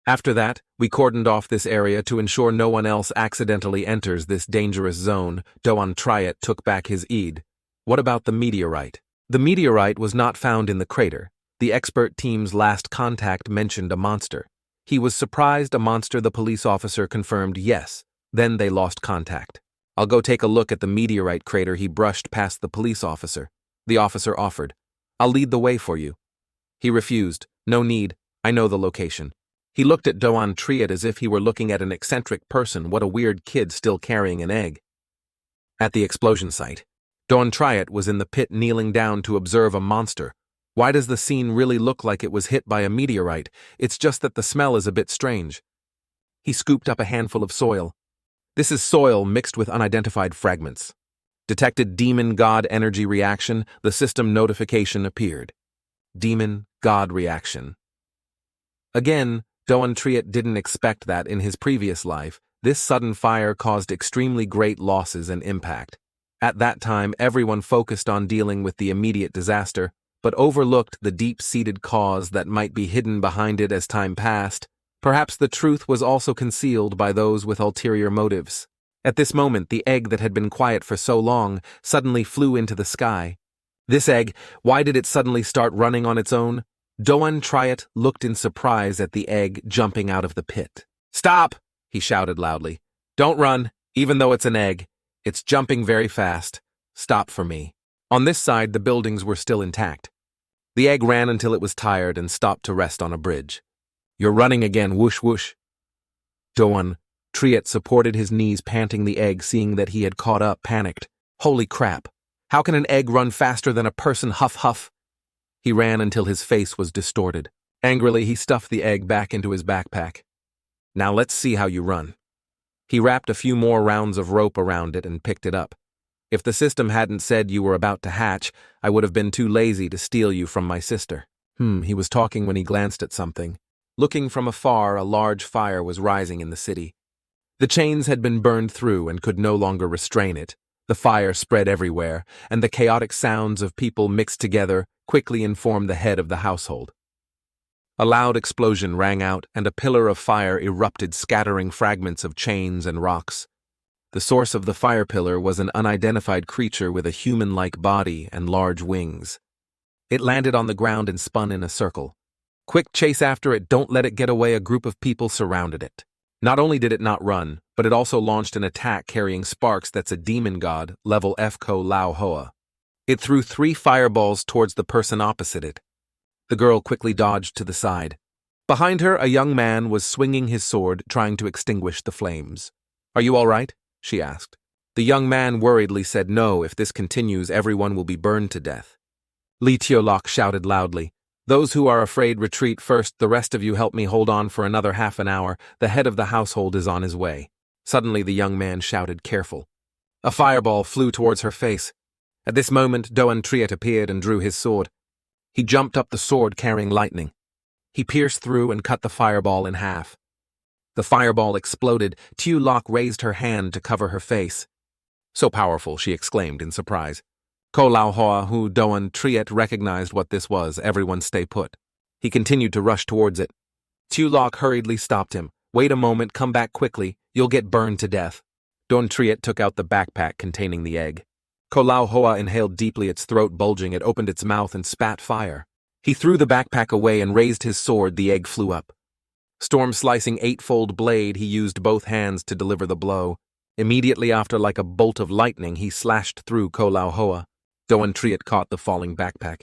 After that, we cordoned off this area to ensure no one else accidentally enters this dangerous zone." Dronzer took back his eed. "What about the meteorite?" "The meteorite was not found in the crater. The expert team's last contact mentioned a monster. He was surprised. A monster?" The police officer confirmed yes. Then they lost contact. "I'll go take a look at the meteorite crater." He brushed past the police officer. The officer offered, "I'll lead the way for you." He refused. "No need, I know the location." He looked at Dronzer as if he were looking at an eccentric person. What a weird kid still carrying an egg. At the explosion site, Dronzer was in the pit kneeling down to observe a monster. Why does the scene really look like it was hit by a meteorite? It's just that the smell is a bit strange. He scooped up a handful of soil. This is soil mixed with unidentified fragments. Detected demon god energy reaction. The system notification appeared. Demon god reaction. Again, Dronzer didn't expect that in his previous life. This sudden fire caused extremely great losses and impact. At that time, everyone focused on dealing with the immediate disaster, but overlooked the deep-seated cause that might be hidden behind it. As time passed, perhaps the truth was also concealed by those with ulterior motives. At this moment, the egg that had been quiet for so long suddenly flew into the sky. This egg, why did it suddenly start running on its own? Dronzer looked in surprise at the egg jumping out of the pit. "Stop!" he shouted loudly. "Don't run, even though it's an egg. It's jumping very fast. Stop for me." On this side, the buildings were still intact. The egg ran until it was tired and stopped to rest on a bridge. "You're running again, whoosh whoosh." Dronzer supported his knees, panting. The egg, seeing that he had caught up, panicked. "Holy crap. How can an egg run faster than a person? Huff huff. He ran until his face was distorted. Angrily, he stuffed the egg back into his backpack. Now let's see how you run. He wrapped a few more rounds of rope around it and picked it up. If the system hadn't said you were about to hatch, I would have been too lazy to steal you from my sister. He was talking when he glanced at something. Looking from afar, a large fire was rising in the city. The chains had been burned through and could no longer restrain it. The fire spread everywhere, and the chaotic sounds of people mixed together quickly informed the head of the household. A loud explosion rang out, and a pillar of fire erupted, scattering fragments of chains and rocks. The source of the fire pillar was an unidentified creature with a human-like body and large wings. It landed on the ground and spun in a circle. Quick chase after it, don't let it get away. A group of people surrounded it. Not only did it not run, but it also launched an attack carrying sparks that's a demon god, level F Ko Lao Hoa. It threw 3 fireballs towards the person opposite it. The girl quickly dodged to the side. Behind her, a young man was swinging his sword, trying to extinguish the flames. "Are you all right?" she asked. The young man worriedly said, "No, if this continues, everyone will be burned to death." Li Tiolok shouted loudly, "Those who are afraid retreat first, the rest of you help me hold on for another half an hour, the head of the household is on his way." Suddenly the young man shouted, "Careful." A fireball flew towards her face. At this moment, Doan Triet appeared and drew his sword. He jumped up the sword carrying lightning. He pierced through and cut the fireball in half. The fireball exploded. Tiu Lok raised her hand to cover her face. "So powerful," she exclaimed in surprise. Ko Lao Hoa, who Doan Triet recognized what this was. "Everyone stay put." He continued to rush towards it. Tiu Lok hurriedly stopped him. "Wait a moment, come back quickly. You'll get burned to death." Doan Triet took out the backpack containing the egg. Ko Lao Hoa inhaled deeply, its throat bulging. It opened its mouth and spat fire. He threw the backpack away and raised his sword. The egg flew up. Storm-slicing 8-fold blade, he used both hands to deliver the blow. Immediately after, like a bolt of lightning, he slashed through Ko Lao Hoa. Doan Triet caught the falling backpack.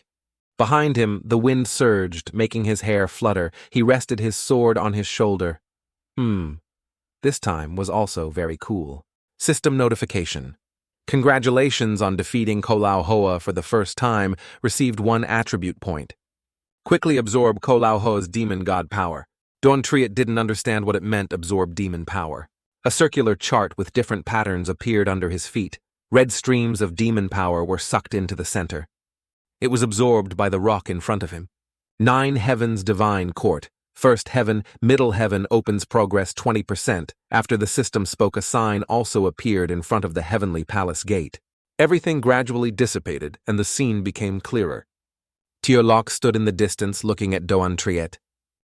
Behind him, the wind surged, making his hair flutter. He rested his sword on his shoulder. This time was also very cool. System notification. Congratulations on defeating Ko Lao Hoa for the first time, received 1 attribute point. Quickly absorb Ko Lao Hoa's demon god power. Doan Triet didn't understand what it meant, absorb demon power. A circular chart with different patterns appeared under his feet. Red streams of demon power were sucked into the center. It was absorbed by the rock in front of him. 9 heavens divine court. First heaven, middle heaven opens progress 20%. After the system spoke, a sign also appeared in front of the heavenly palace gate. Everything gradually dissipated, and the scene became clearer. Tiolok stood in the distance looking at Doan Triet.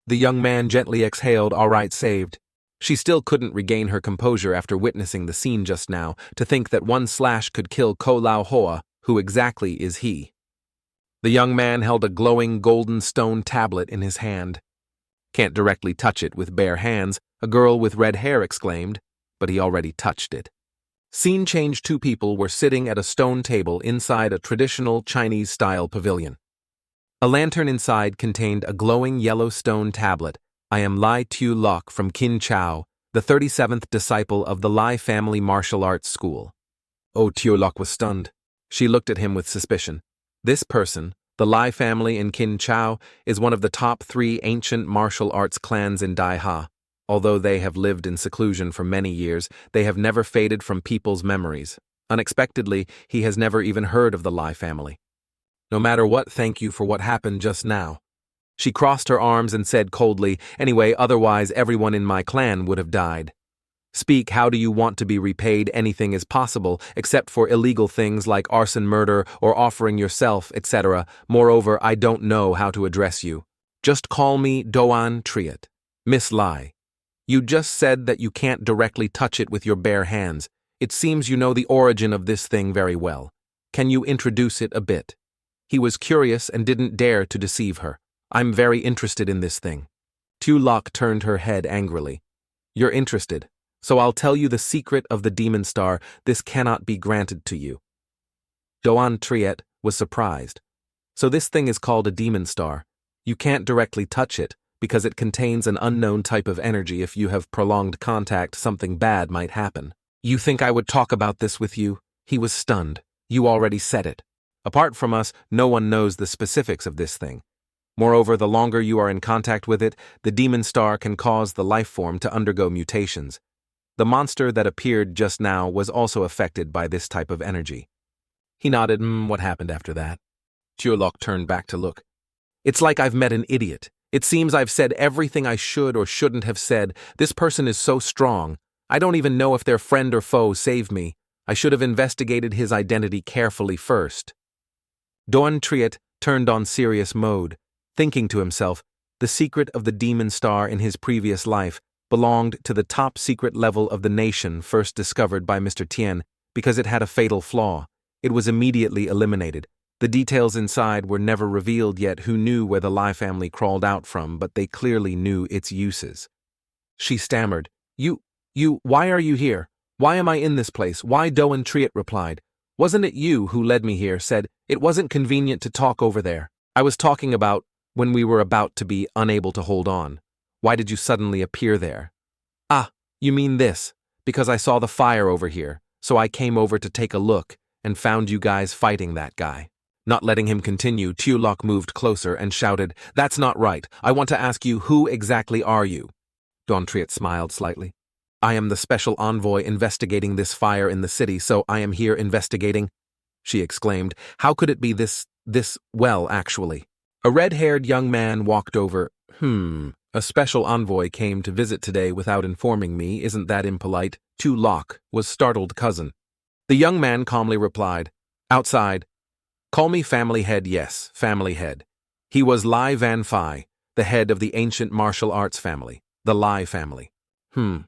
The young man gently exhaled, "All right, saved." She still couldn't regain her composure after witnessing the scene just now, to think that 1 slash could kill Ko Lao Hoa. Who exactly is he? The young man held a glowing golden stone tablet in his hand. "Can't directly touch it with bare hands," a girl with red hair exclaimed, but he already touched it. Scene change. 2 people were sitting at a stone table inside a traditional Chinese-style pavilion. A lantern inside contained a glowing yellow stone tablet. "I am Lai Tu Lok from Kin Chao, the 37th disciple of the Lai family martial arts school." Oh, Tu Lok was stunned. She looked at him with suspicion. This person, the Lai family in Kin Chao, is one of the top 3 ancient martial arts clans in Dai Ha. Although they have lived in seclusion for many years, they have never faded from people's memories. Unexpectedly, he has never even heard of the Lai family. "No matter what, thank you for what happened just now." She crossed her arms and said coldly, "Anyway, otherwise everyone in my clan would have died." "Speak, how do you want to be repaid? Anything is possible, except for illegal things like arson, murder, or offering yourself, etc. Moreover, I don't know how to address you. Just call me Doan Triet. Miss Lai. You just said that you can't directly touch it with your bare hands. It seems you know the origin of this thing very well. Can you introduce it a bit?" He was curious and didn't dare to deceive her. "I'm very interested in this thing." Tu Lok turned her head angrily. "You're interested. So I'll tell you the secret of the demon star. This cannot be granted to you." Doan Triet was surprised. "So this thing is called a demon star. You can't directly touch it, because it contains an unknown type of energy. If you have prolonged contact, something bad might happen." "You think I would talk about this with you?" He was stunned. You already said it. Apart from us, no one knows the specifics of this thing. Moreover, the longer you are in contact with it, the demon star can cause the life form to undergo mutations. The monster that appeared just now was also affected by this type of energy. He nodded. What happened after that? Tulok turned back to look. It's like I've met an idiot. It seems I've said everything I should or shouldn't have said. This person is so strong. I don't even know if their friend or foe saved me. I should have investigated his identity carefully first. Doan Triet turned on serious mode, thinking to himself, the secret of the demon star in his previous life belonged to the top secret level of the nation first discovered by Mr. Tien because it had a fatal flaw. It was immediately eliminated. The details inside were never revealed yet. Who knew where the Lai family crawled out from, but they clearly knew its uses. She stammered, Why are you here? Why am I in this place? Why? Doan Triet replied. Wasn't it you who led me here? Said, it wasn't convenient to talk over there. I was talking about when we were about to be unable to hold on. Why did you suddenly appear there? Ah, you mean this, because I saw the fire over here, so I came over to take a look and found you guys fighting that guy. Not letting him continue, Tulok moved closer and shouted, That's not right. I want to ask you, who exactly are you? Doan Triet smiled slightly. I am the special envoy investigating this fire in the city, so I am here investigating, she exclaimed. How could it be this, well, actually? A red-haired young man walked over. A special envoy came to visit today without informing me. Isn't that impolite? Tulok was startled cousin. The young man calmly replied, Outside. Call me family head. Yes, family head. He was Lai Van Phi, the head of the ancient martial arts family, the Lai family.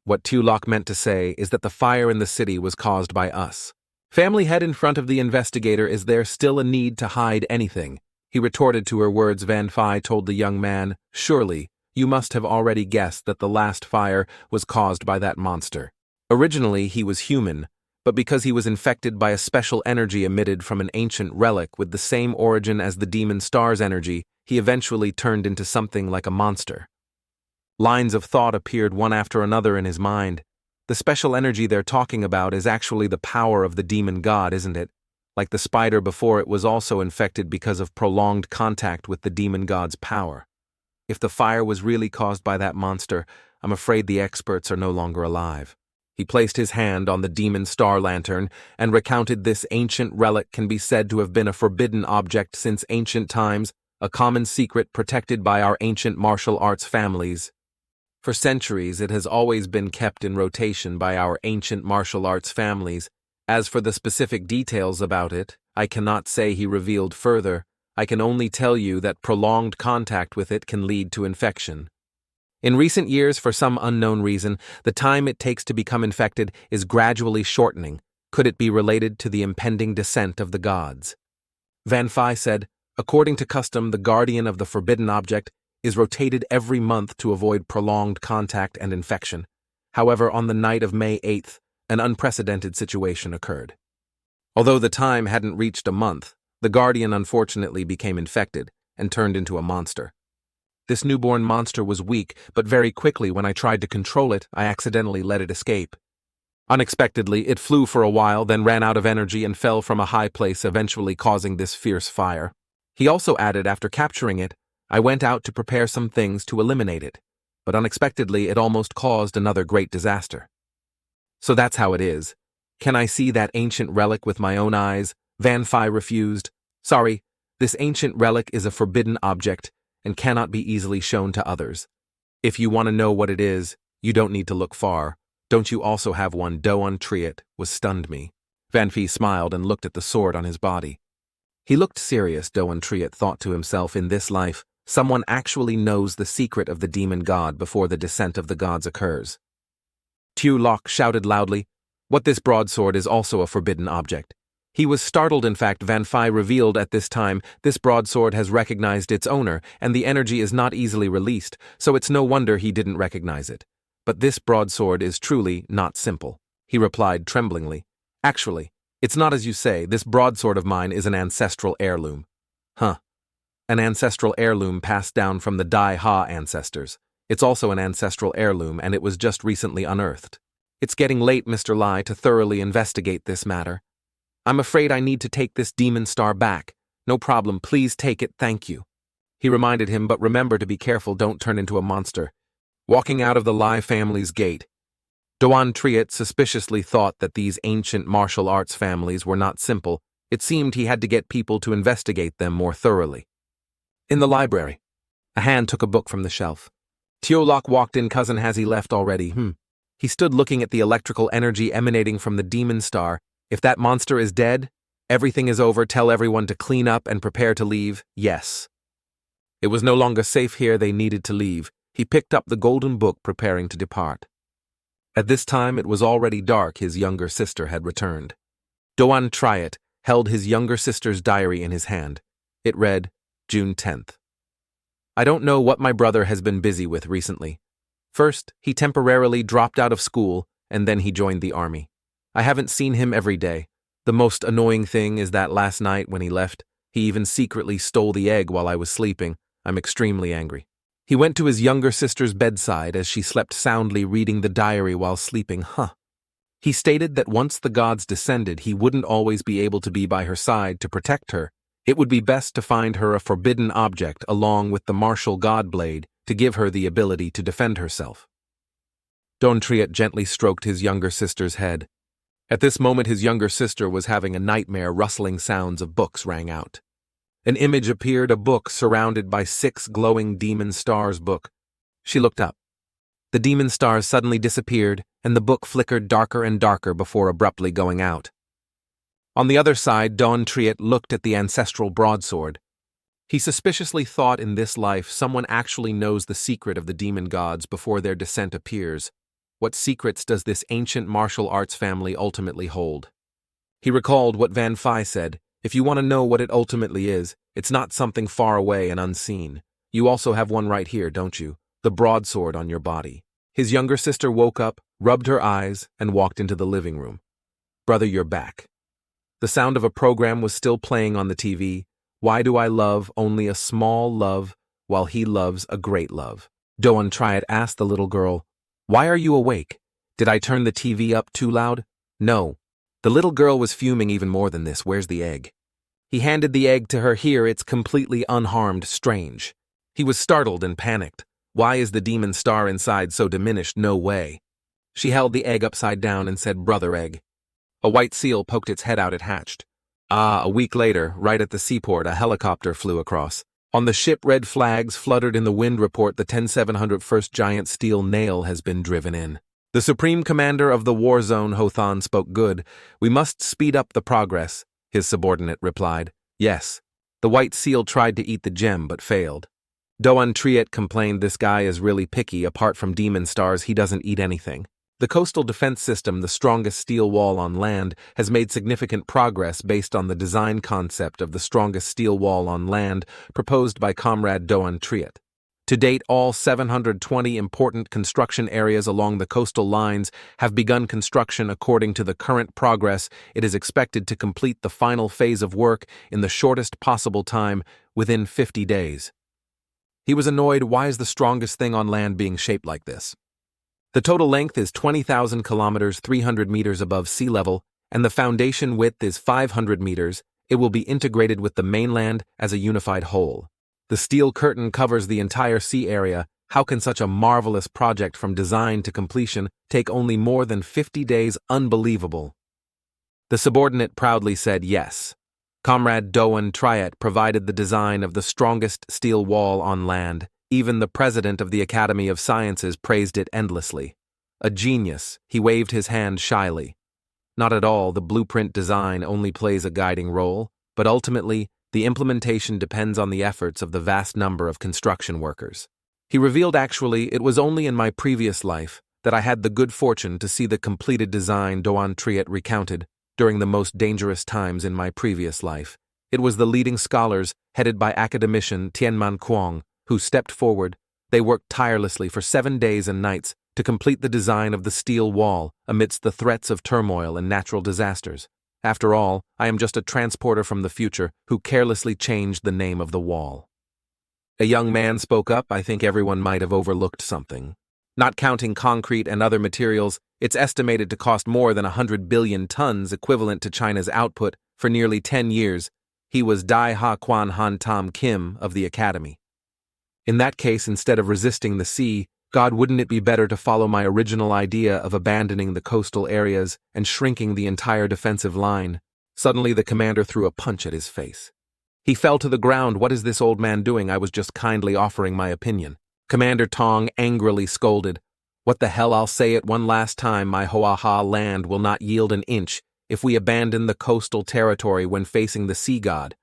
What Tulok meant to say is that the fire in the city was caused by us. Family head in front of the investigator, is there still a need to hide anything? He retorted to her words. Van Phi told the young man, Surely, you must have already guessed that the last fire was caused by that monster. Originally, he was human, but because he was infected by a special energy emitted from an ancient relic with the same origin as the demon star's energy, he eventually turned into something like a monster. Lines of thought appeared one after another in his mind. The special energy they're talking about is actually the power of the demon god, isn't it? Like the spider before, it was also infected because of prolonged contact with the demon god's power. If the fire was really caused by that monster, I'm afraid the experts are no longer alive. He placed his hand on the demon star lantern and recounted this ancient relic can be said to have been a forbidden object since ancient times, a common secret protected by our ancient martial arts families. For centuries, it has always been kept in rotation by our ancient martial arts families. As for the specific details about it, I cannot say. He revealed further. I can only tell you that prolonged contact with it can lead to infection. In recent years, for some unknown reason, the time it takes to become infected is gradually shortening. Could it be related to the impending descent of the gods? Van Phi said, According to custom, the guardian of the forbidden object is rotated every month to avoid prolonged contact and infection. However, on the night of May 8th, an unprecedented situation occurred. Although the time hadn't reached a month, the guardian unfortunately became infected and turned into a monster. This newborn monster was weak, but very quickly when I tried to control it, I accidentally let it escape. Unexpectedly, it flew for a while, then ran out of energy and fell from a high place, eventually causing this fierce fire. He also added, after capturing it, I went out to prepare some things to eliminate it, but unexpectedly it almost caused another great disaster. So that's how it is. Can I see that ancient relic with my own eyes? Van Phi refused. Sorry, this ancient relic is a forbidden object and cannot be easily shown to others. If you want to know what it is, you don't need to look far. Don't you also have one? Doan Triet was stunned me. Van Phi smiled and looked at the sword on his body. He looked serious, Doan Triet thought to himself. In this life, someone actually knows the secret of the demon god before the descent of the gods occurs. Tulok shouted loudly, What, this broadsword is also a forbidden object? He was startled. In fact, Van Phi revealed at this time, this broadsword has recognized its owner, and the energy is not easily released, so it's no wonder he didn't recognize it. But this broadsword is truly not simple, he replied tremblingly. Actually, it's not as you say. This broadsword of mine is an ancestral heirloom. Huh. An ancestral heirloom passed down from the Dai Ha ancestors. It's also an ancestral heirloom, and it was just recently unearthed. It's getting late, Mr. Lai, to thoroughly investigate this matter. I'm afraid I need to take this demon star back. No problem, please take it, thank you. He reminded him, but remember to be careful, don't turn into a monster. Walking out of the Lai family's gate, Doan Triet suspiciously thought that these ancient martial arts families were not simple. It seemed he had to get people to investigate them more thoroughly. In the library, a hand took a book from the shelf. Teolok walked in. Cousin, has he left already? He stood looking at the electrical energy emanating from the demon star. If that monster is dead, everything is over. Tell everyone to clean up and prepare to leave. Yes. It was no longer safe here. They needed to leave. He picked up the golden book, preparing to depart. At this time, it was already dark. His younger sister had returned. Doan Triet held his younger sister's diary in his hand. It read, June 10th. I don't know what my brother has been busy with recently. First, he temporarily dropped out of school, and then he joined the army. I haven't seen him every day. The most annoying thing is that last night when he left, he even secretly stole the egg while I was sleeping. I'm extremely angry. He went to his younger sister's bedside as she slept soundly, reading the diary while sleeping. He stated that once the gods descended, he wouldn't always be able to be by her side to protect her. It would be best to find her a forbidden object along with the martial god blade to give her the ability to defend herself. Don Triet gently stroked his younger sister's head. At this moment, his younger sister was having a nightmare. Rustling sounds of books rang out. An image appeared, a book surrounded by 6 glowing demon stars. Book. She looked up. The demon stars suddenly disappeared, and the book flickered darker and darker before abruptly going out. On the other side, Don Triet looked at the ancestral broadsword. He suspiciously thought in this life someone actually knows the secret of the demon gods before their descent appears. What secrets does this ancient martial arts family ultimately hold? He recalled what Van Phi said, if you want to know what it ultimately is, it's not something far away and unseen. You also have one right here, don't you? The broadsword on your body. His younger sister woke up, rubbed her eyes, and walked into the living room. Brother, you're back. The sound of a program was still playing on the TV. Why do I love only a small love while he loves a great love? Doan Triet asked the little girl, why are you awake? Did I turn the TV up too loud? No. The little girl was fuming even more than this. Where's the egg? He handed the egg to her. Here, it's completely unharmed. Strange. He was startled and panicked. Why is the demon star inside so diminished? No way. She held the egg upside down and said, brother egg. A white seal poked its head out. It hatched. A week later, right at the seaport, a helicopter flew across. On the ship, red flags fluttered in the wind. Report, the 10701st giant steel nail has been driven in. The supreme commander of the war zone, Hothan, spoke. Good. We must speed up the progress, his subordinate replied. Yes. The white seal tried to eat the gem but failed. Doan Triet complained, this guy is really picky. Apart from demon stars, he doesn't eat anything. The coastal defense system, the strongest steel wall on land, has made significant progress based on the design concept of the strongest steel wall on land proposed by Comrade Doan Triet. To date, all 720 important construction areas along the coastal lines have begun construction. According to the current progress, it is expected to complete the final phase of work in the shortest possible time, within 50 days. He was annoyed. Why is the strongest thing on land being shaped like this? The total length is 20,000 kilometers, 300 meters above sea level, and the foundation width is 500 meters. It will be integrated with the mainland as a unified whole. The steel curtain covers the entire sea area. How can such a marvelous project from design to completion take only more than 50 days? Unbelievable. The subordinate proudly said yes. Comrade Doan Triet provided the design of the strongest steel wall on land. Even the president of the Academy of Sciences praised it endlessly. A genius, he waved his hand shyly. Not at all, the blueprint design only plays a guiding role, but ultimately, the implementation depends on the efforts of the vast number of construction workers. He revealed, actually, it was only in my previous life that I had the good fortune to see the completed design. Doan Triet recounted. During the most dangerous times in my previous life, it was the leading scholars, headed by academician Tianman Kuang, who stepped forward. They worked tirelessly for 7 days and nights to complete the design of the steel wall amidst the threats of turmoil and natural disasters. After all, I am just a transporter from the future who carelessly changed the name of the wall. A young man spoke up. I think everyone might have overlooked something. Not counting concrete and other materials, it's estimated to cost more than 100 billion tons, equivalent to China's output, for nearly 10 years. He was Dai Ha Quan Han Tam Kim of the Academy. In that case, instead of resisting the sea, God, wouldn't it be better to follow my original idea of abandoning the coastal areas and shrinking the entire defensive line? Suddenly the commander threw a punch at his face. He fell to the ground. What is this old man doing? I was just kindly offering my opinion. Commander Tong angrily scolded. What the hell, I'll say it one last time, my Hoaha land will not yield an inch if we abandon the coastal territory when facing the sea god.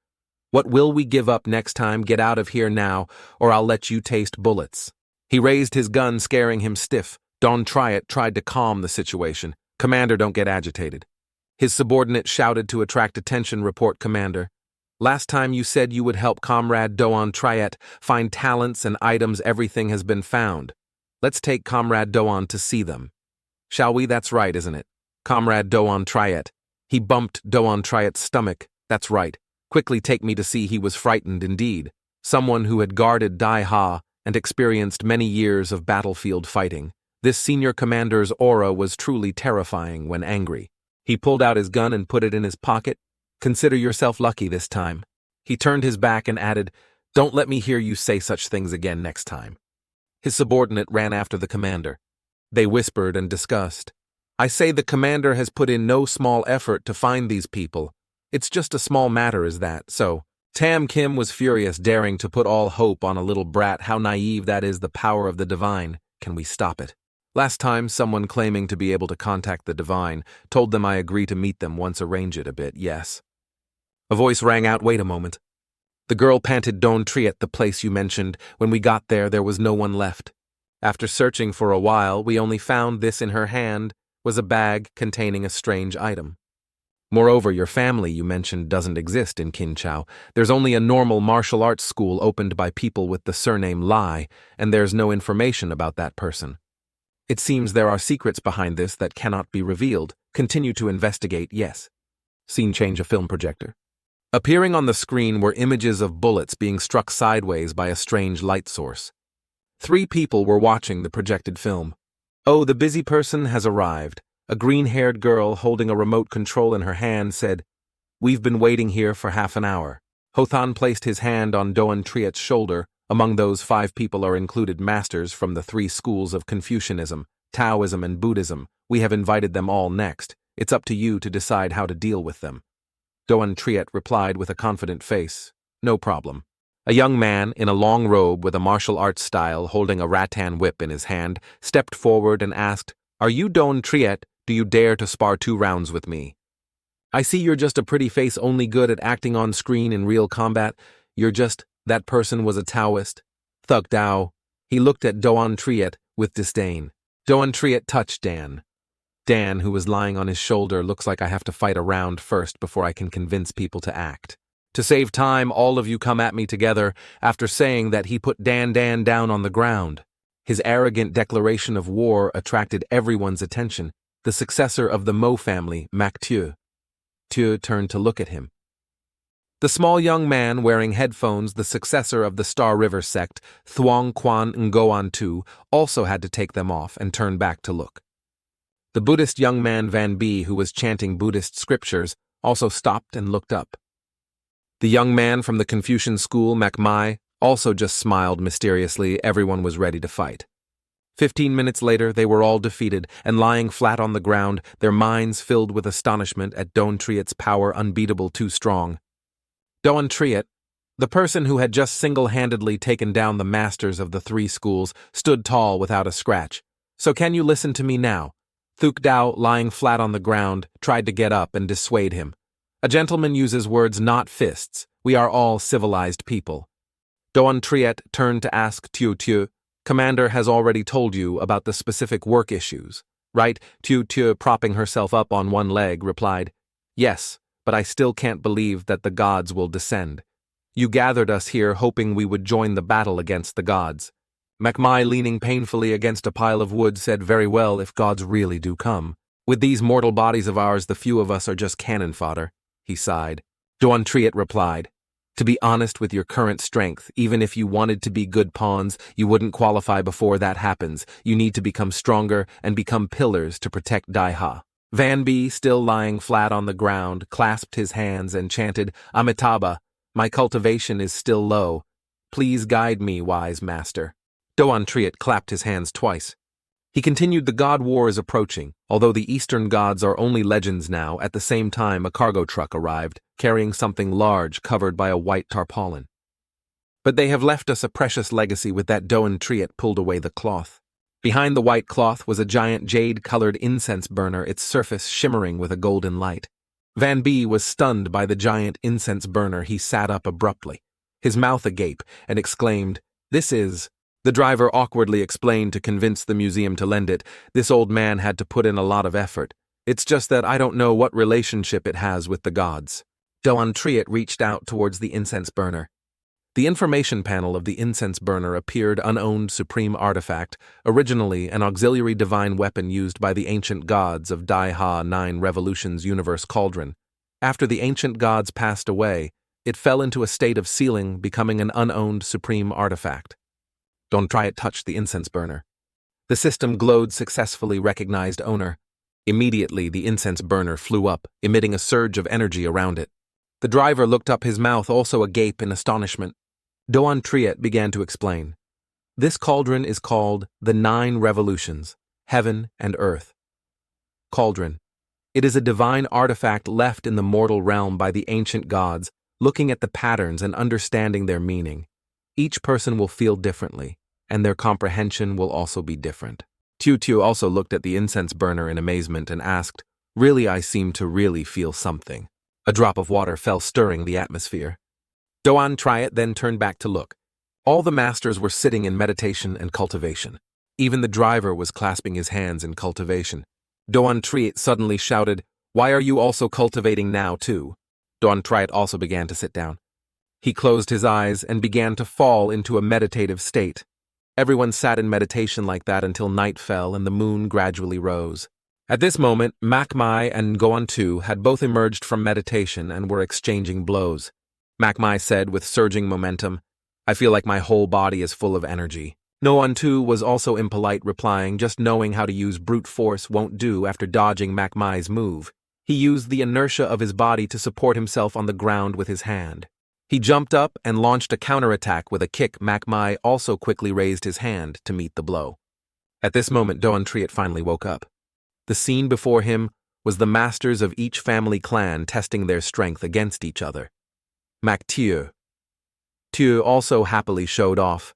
What will we give up next time? Get out of here now, or I'll let you taste bullets. He raised his gun, scaring him stiff. Don Triet tried to calm the situation. Commander, don't get agitated. His subordinate shouted to attract attention. Report, Commander. Last time you said you would help Comrade Doan Triet find talents and items. Everything has been found. Let's take Comrade Doan to see them. Shall we? That's right, isn't it? Comrade Doan Triet. He bumped Doan Triet's stomach. That's right. Quickly take me to see. He was frightened indeed. Someone who had guarded Dai Ha and experienced many years of battlefield fighting. This senior commander's aura was truly terrifying when angry. He pulled out his gun and put it in his pocket. Consider yourself lucky this time. He turned his back and added, don't let me hear you say such things again next time. His subordinate ran after the commander. They whispered and discussed. I say the commander has put in no small effort to find these people. It's just a small matter as that, so. Tam Kim was furious, daring to put all hope on a little brat. How naive that is, the power of the divine. Can we stop it? Last time, someone claiming to be able to contact the divine told them I agree to meet them once, arrange it a bit, yes. A voice rang out, wait a moment. The girl panted, Don Triet, the place you mentioned. When we got there was no one left. After searching for a while, we only found this in her hand was a bag containing a strange item. Moreover, your family you mentioned doesn't exist in Kinchao. There's only a normal martial arts school opened by people with the surname Lai, and there's no information about that person. It seems there are secrets behind this that cannot be revealed. Continue to investigate, yes. Scene change, a film projector. Appearing on the screen were images of bullets being struck sideways by a strange light source. 3 people were watching the projected film. Oh, the busy person has arrived. A green-haired girl holding a remote control in her hand said, We've been waiting here for half an hour. Hothan placed his hand on Doan Triet's shoulder. Among those 5 people are included masters from the 3 schools of Confucianism, Taoism, and Buddhism. We have invited them all next. It's up to you to decide how to deal with them. Doan Triet replied with a confident face, No problem. A young man in a long robe with a martial arts style holding a rattan whip in his hand stepped forward and asked, Are you Doan Triet? Do you dare to spar 2 rounds with me? I see you're just a pretty face, only good at acting on screen in real combat. You're just, that person was a Taoist. Thug Dao. He looked at Doan Triet with disdain. Doan Triet touched Dan. Dan, who was lying on his shoulder, looks like I have to fight a round first before I can convince people to act. To save time, all of you come at me together. After saying that, he put Dan down on the ground. His arrogant declaration of war attracted everyone's attention. The successor of the Mo family, Mac Thieu. Thieu turned to look at him. The small young man wearing headphones, the successor of the Star River sect, Thuong Quan Ngoan Tu, also had to take them off and turn back to look. The Buddhist young man Van B, who was chanting Buddhist scriptures, also stopped and looked up. The young man from the Confucian school, Mac Mai, also just smiled mysteriously. Everyone was ready to fight. 15 minutes later, they were all defeated and lying flat on the ground, their minds filled with astonishment at Doan Triet's power unbeatable, too strong. Doan Triet, the person who had just single-handedly taken down the masters of the 3 schools, stood tall without a scratch. So can you listen to me now? Thuk Dao, lying flat on the ground, tried to get up and dissuade him. A gentleman uses words, not fists. We are all civilized people. Doan Triet turned to ask Thieu, Commander has already told you about the specific work issues, right? Thieu, propping herself up on one leg, replied, Yes, but I still can't believe that the gods will descend. You gathered us here hoping we would join the battle against the gods. Macmai, leaning painfully against a pile of wood, said, Very well, if gods really do come. With these mortal bodies of ours, the few of us are just cannon fodder. He sighed. Doan Triet replied, To be honest with your current strength, even if you wanted to be good pawns, you wouldn't qualify before that happens. You need to become stronger and become pillars to protect Daiha. Van B, still lying flat on the ground, clasped his hands and chanted, Amitabha, my cultivation is still low. Please guide me, wise master. Doan Triet clapped his hands twice. He continued, the god war is approaching. Although the eastern gods are only legends now, at the same time a cargo truck arrived, carrying something large covered by a white tarpaulin. But they have left us a precious legacy. With that, Doan Triet pulled away the cloth. Behind the white cloth was a giant jade-colored incense burner, its surface shimmering with a golden light. Van B was stunned by the giant incense burner. He sat up abruptly, his mouth agape, and exclaimed, "This is—" The driver awkwardly explained to convince the museum to lend it. This old man had to put in a lot of effort. It's just that I don't know what relationship it has with the gods. Doan Triet reached out towards the incense burner. The information panel of the incense burner appeared unowned supreme artifact, originally an auxiliary divine weapon used by the ancient gods of Daiha 9 Revolutions universe cauldron. After the ancient gods passed away, it fell into a state of sealing, becoming an unowned supreme artifact. Don't try it. Touch the incense burner. The system glowed, successfully recognized owner. Immediately, the incense burner flew up, emitting a surge of energy around it. The driver looked up, his mouth also agape in astonishment. Doan Triet began to explain. This cauldron is called the 9 Revolutions, Heaven and Earth. Cauldron. It is a divine artifact left in the mortal realm by the ancient gods, looking at the patterns and understanding their meaning. Each person will feel differently, and their comprehension will also be different. Tiu also looked at the incense burner in amazement and asked, "Really, I seem to really feel something." A drop of water fell, stirring the atmosphere. Doan Triet then turned back to look. All the masters were sitting in meditation and cultivation. Even the driver was clasping his hands in cultivation. Doan Triet suddenly shouted, "Why are you also cultivating now too?" Doan Triet also began to sit down. He closed his eyes and began to fall into a meditative state. Everyone sat in meditation like that until night fell and the moon gradually rose. At this moment, Makmai and Ngoan-tu had both emerged from meditation and were exchanging blows. Makmai said with surging momentum, "I feel like my whole body is full of energy." Ngoan-tu was also impolite, replying, "Just knowing how to use brute force won't do." After dodging Makmai's move, he used the inertia of his body to support himself on the ground with his hand. He jumped up and launched a counterattack with a kick. Makmai also quickly raised his hand to meet the blow. At this moment, Doan Triet finally woke up. The scene before him was the masters of each family clan testing their strength against each other. Tiu also happily showed off.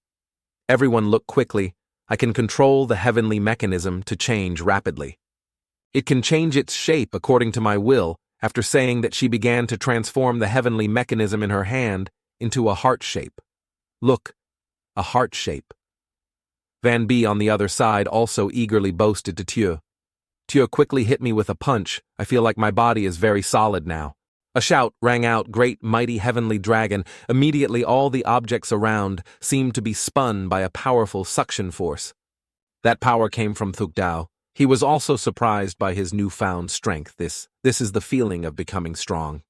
Everyone looked quickly. I can control the heavenly mechanism to change rapidly. It can change its shape according to my will. After saying that, she began to transform the heavenly mechanism in her hand into a heart shape. Look, a heart shape. Van B on the other side also eagerly boasted to Tiu. Tiu quickly hit me with a punch. I feel like my body is very solid now. A shout rang out, "Great mighty heavenly dragon!" Immediately all the objects around seemed to be spun by a powerful suction force. That power came from Thukdao. He was also surprised by his newfound strength. This is the feeling of becoming strong.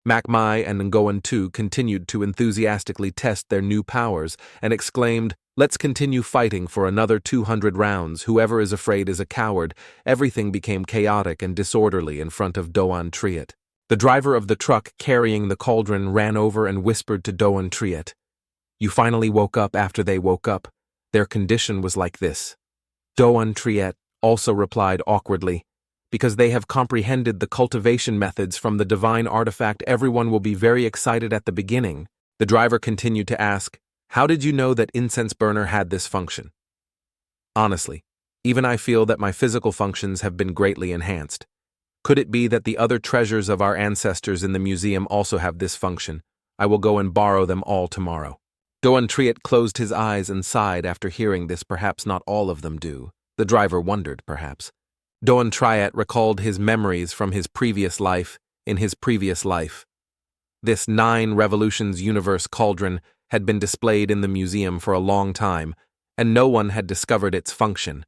Makmai and Ngoan-tu continued to enthusiastically test their new powers and exclaimed, "Let's continue fighting for another 200 rounds. Whoever is afraid is a coward." Everything became chaotic and disorderly in front of Doan Triet. The driver of the truck carrying the cauldron ran over and whispered to Doan Triet, "You finally woke up." After they woke up, their condition was like this. Doan Triet also replied awkwardly, "Because they have comprehended the cultivation methods from the divine artifact, everyone will be very excited at the beginning." The driver continued to ask, "How did you know that incense burner had this function?" "Honestly, even I feel that my physical functions have been greatly enhanced. Could it be that the other treasures of our ancestors in the museum also have this function? I will go and borrow them all tomorrow." Doan Triet closed his eyes and sighed after hearing this. Perhaps not all of them do. The driver wondered, perhaps. Doan Triet recalled his memories from his previous life. In his previous life, this 9 Revolutions universe cauldron had been displayed in the museum for a long time, and no one had discovered its function.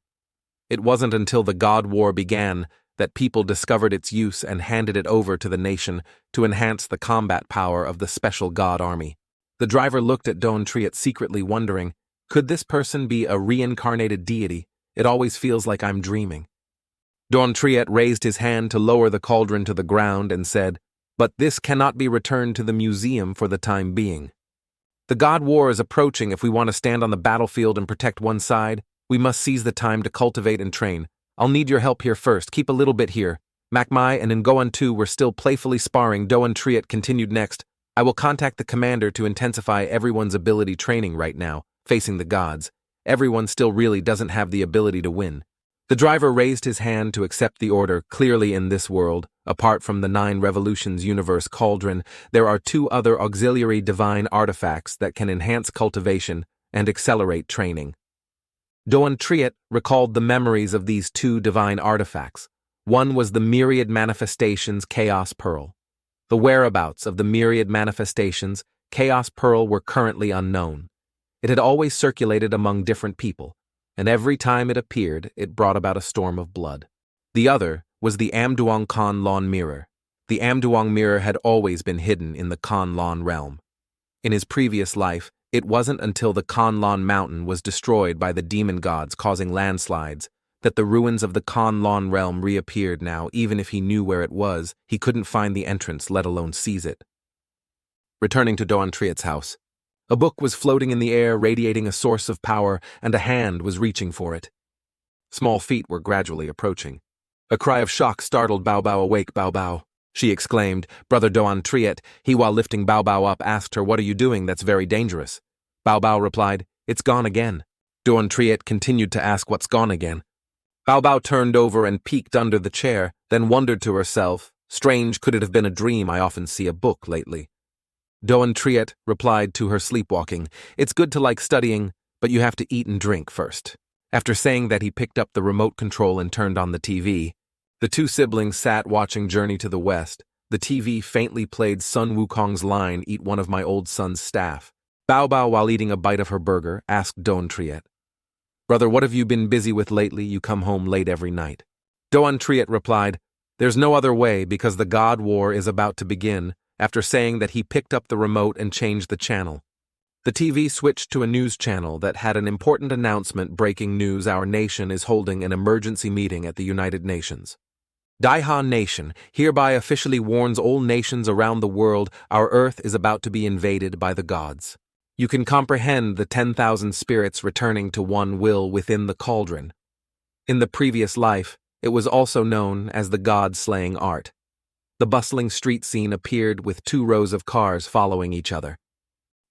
It wasn't until the God War began that people discovered its use and handed it over to the nation to enhance the combat power of the special god army. The driver looked at Dronzer secretly wondering, could this person be a reincarnated deity? It always feels like I'm dreaming. Dronzer raised his hand to lower the cauldron to the ground and said, but this cannot be returned to the museum for the time being. The God War is approaching. If we want to stand on the battlefield and protect one side, we must seize the time to cultivate and train. I'll need your help here first. Keep a little bit here. Macmai and Ngoan too were still playfully sparring. Dronzer continued next. I will contact the commander to intensify everyone's ability training right now, facing the gods. Everyone still really doesn't have the ability to win. The driver raised his hand to accept the order. Clearly in this world, apart from the 9 Revolutions universe cauldron, there are 2 other auxiliary divine artifacts that can enhance cultivation and accelerate training. Dronzer recalled the memories of these 2 divine artifacts. One was the Myriad Manifestations Chaos Pearl. The whereabouts of the Myriad Manifestations Chaos Pearl were currently unknown. It had always circulated among different people, and every time it appeared, it brought about a storm of blood. The other was the Amduong Kan Lon Mirror. The Amduong Mirror had always been hidden in the Kan Lon realm. In his previous life, it wasn't until the Kan Lon mountain was destroyed by the demon gods causing landslides that the ruins of the Kan Lon realm reappeared. Now. Even if he knew where it was, he couldn't find the entrance, let alone seize it. Returning to Dronzer's house, a book was floating in the air, radiating a source of power, and a hand was reaching for it. Small feet were gradually approaching. A cry of shock startled Bao Bao. Awake, Bao Bao, she exclaimed. Brother Dronzer, he while lifting Bao Bao up asked her, what are you doing? That's very dangerous. Bao Bao replied, it's gone again. Dronzer continued to ask, what's gone again? Bao Bao turned over and peeked under the chair, then wondered to herself, strange, could it have been a dream? I often see a book lately. Dronzer replied to her sleepwalking, it's good to like studying, but you have to eat and drink first. After saying that, he picked up the remote control and turned on the TV. The 2 siblings sat watching Journey to the West. The TV faintly played Sun Wukong's line, eat one of my old son's staff. Bao Bao, while eating a bite of her burger, asked Dronzer, brother, what have you been busy with lately? You come home late every night. Dronzer replied, there's no other way because the God War is about to begin, after saying that he picked up the remote and changed the channel. The TV switched to a news channel that had an important announcement. Breaking news, our nation is holding an emergency meeting at the United Nations. Daihan Nation hereby officially warns all nations around the world our Earth is about to be invaded by the gods. You can comprehend the 10,000 spirits returning to one will within the cauldron. In the previous life, it was also known as the god-slaying art. The bustling street scene appeared with 2 rows of cars following each other.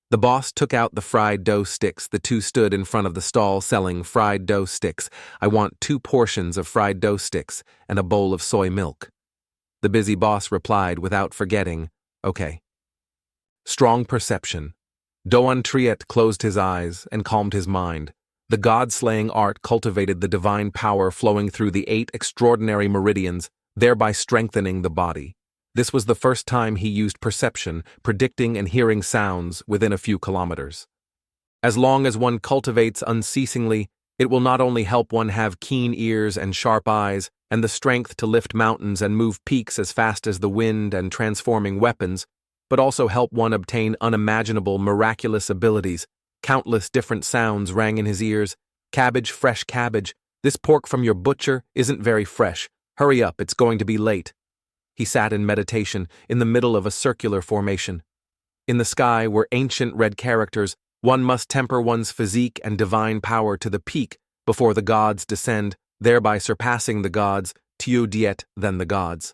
The boss took out the fried dough sticks. The 2 stood in front of the stall selling fried dough sticks. I want 2 portions of fried dough sticks and a bowl of soy milk. The busy boss replied without forgetting, okay. Strong perception. Dronzer closed his eyes and calmed his mind. The god-slaying art cultivated the divine power flowing through the 8 extraordinary meridians, thereby strengthening the body. This was the first time he used perception, predicting and hearing sounds within a few kilometers. As long as one cultivates unceasingly, it will not only help one have keen ears and sharp eyes, and the strength to lift mountains and move peaks as fast as the wind and transforming weapons, but also help one obtain unimaginable, miraculous abilities. Countless different sounds rang in his ears. Cabbage, fresh cabbage. This pork from your butcher isn't very fresh. Hurry up, it's going to be late. He sat in meditation in the middle of a circular formation. In the sky were ancient red characters. One must temper one's physique and divine power to the peak before the gods descend, thereby surpassing the gods, Tiu Diet than the gods.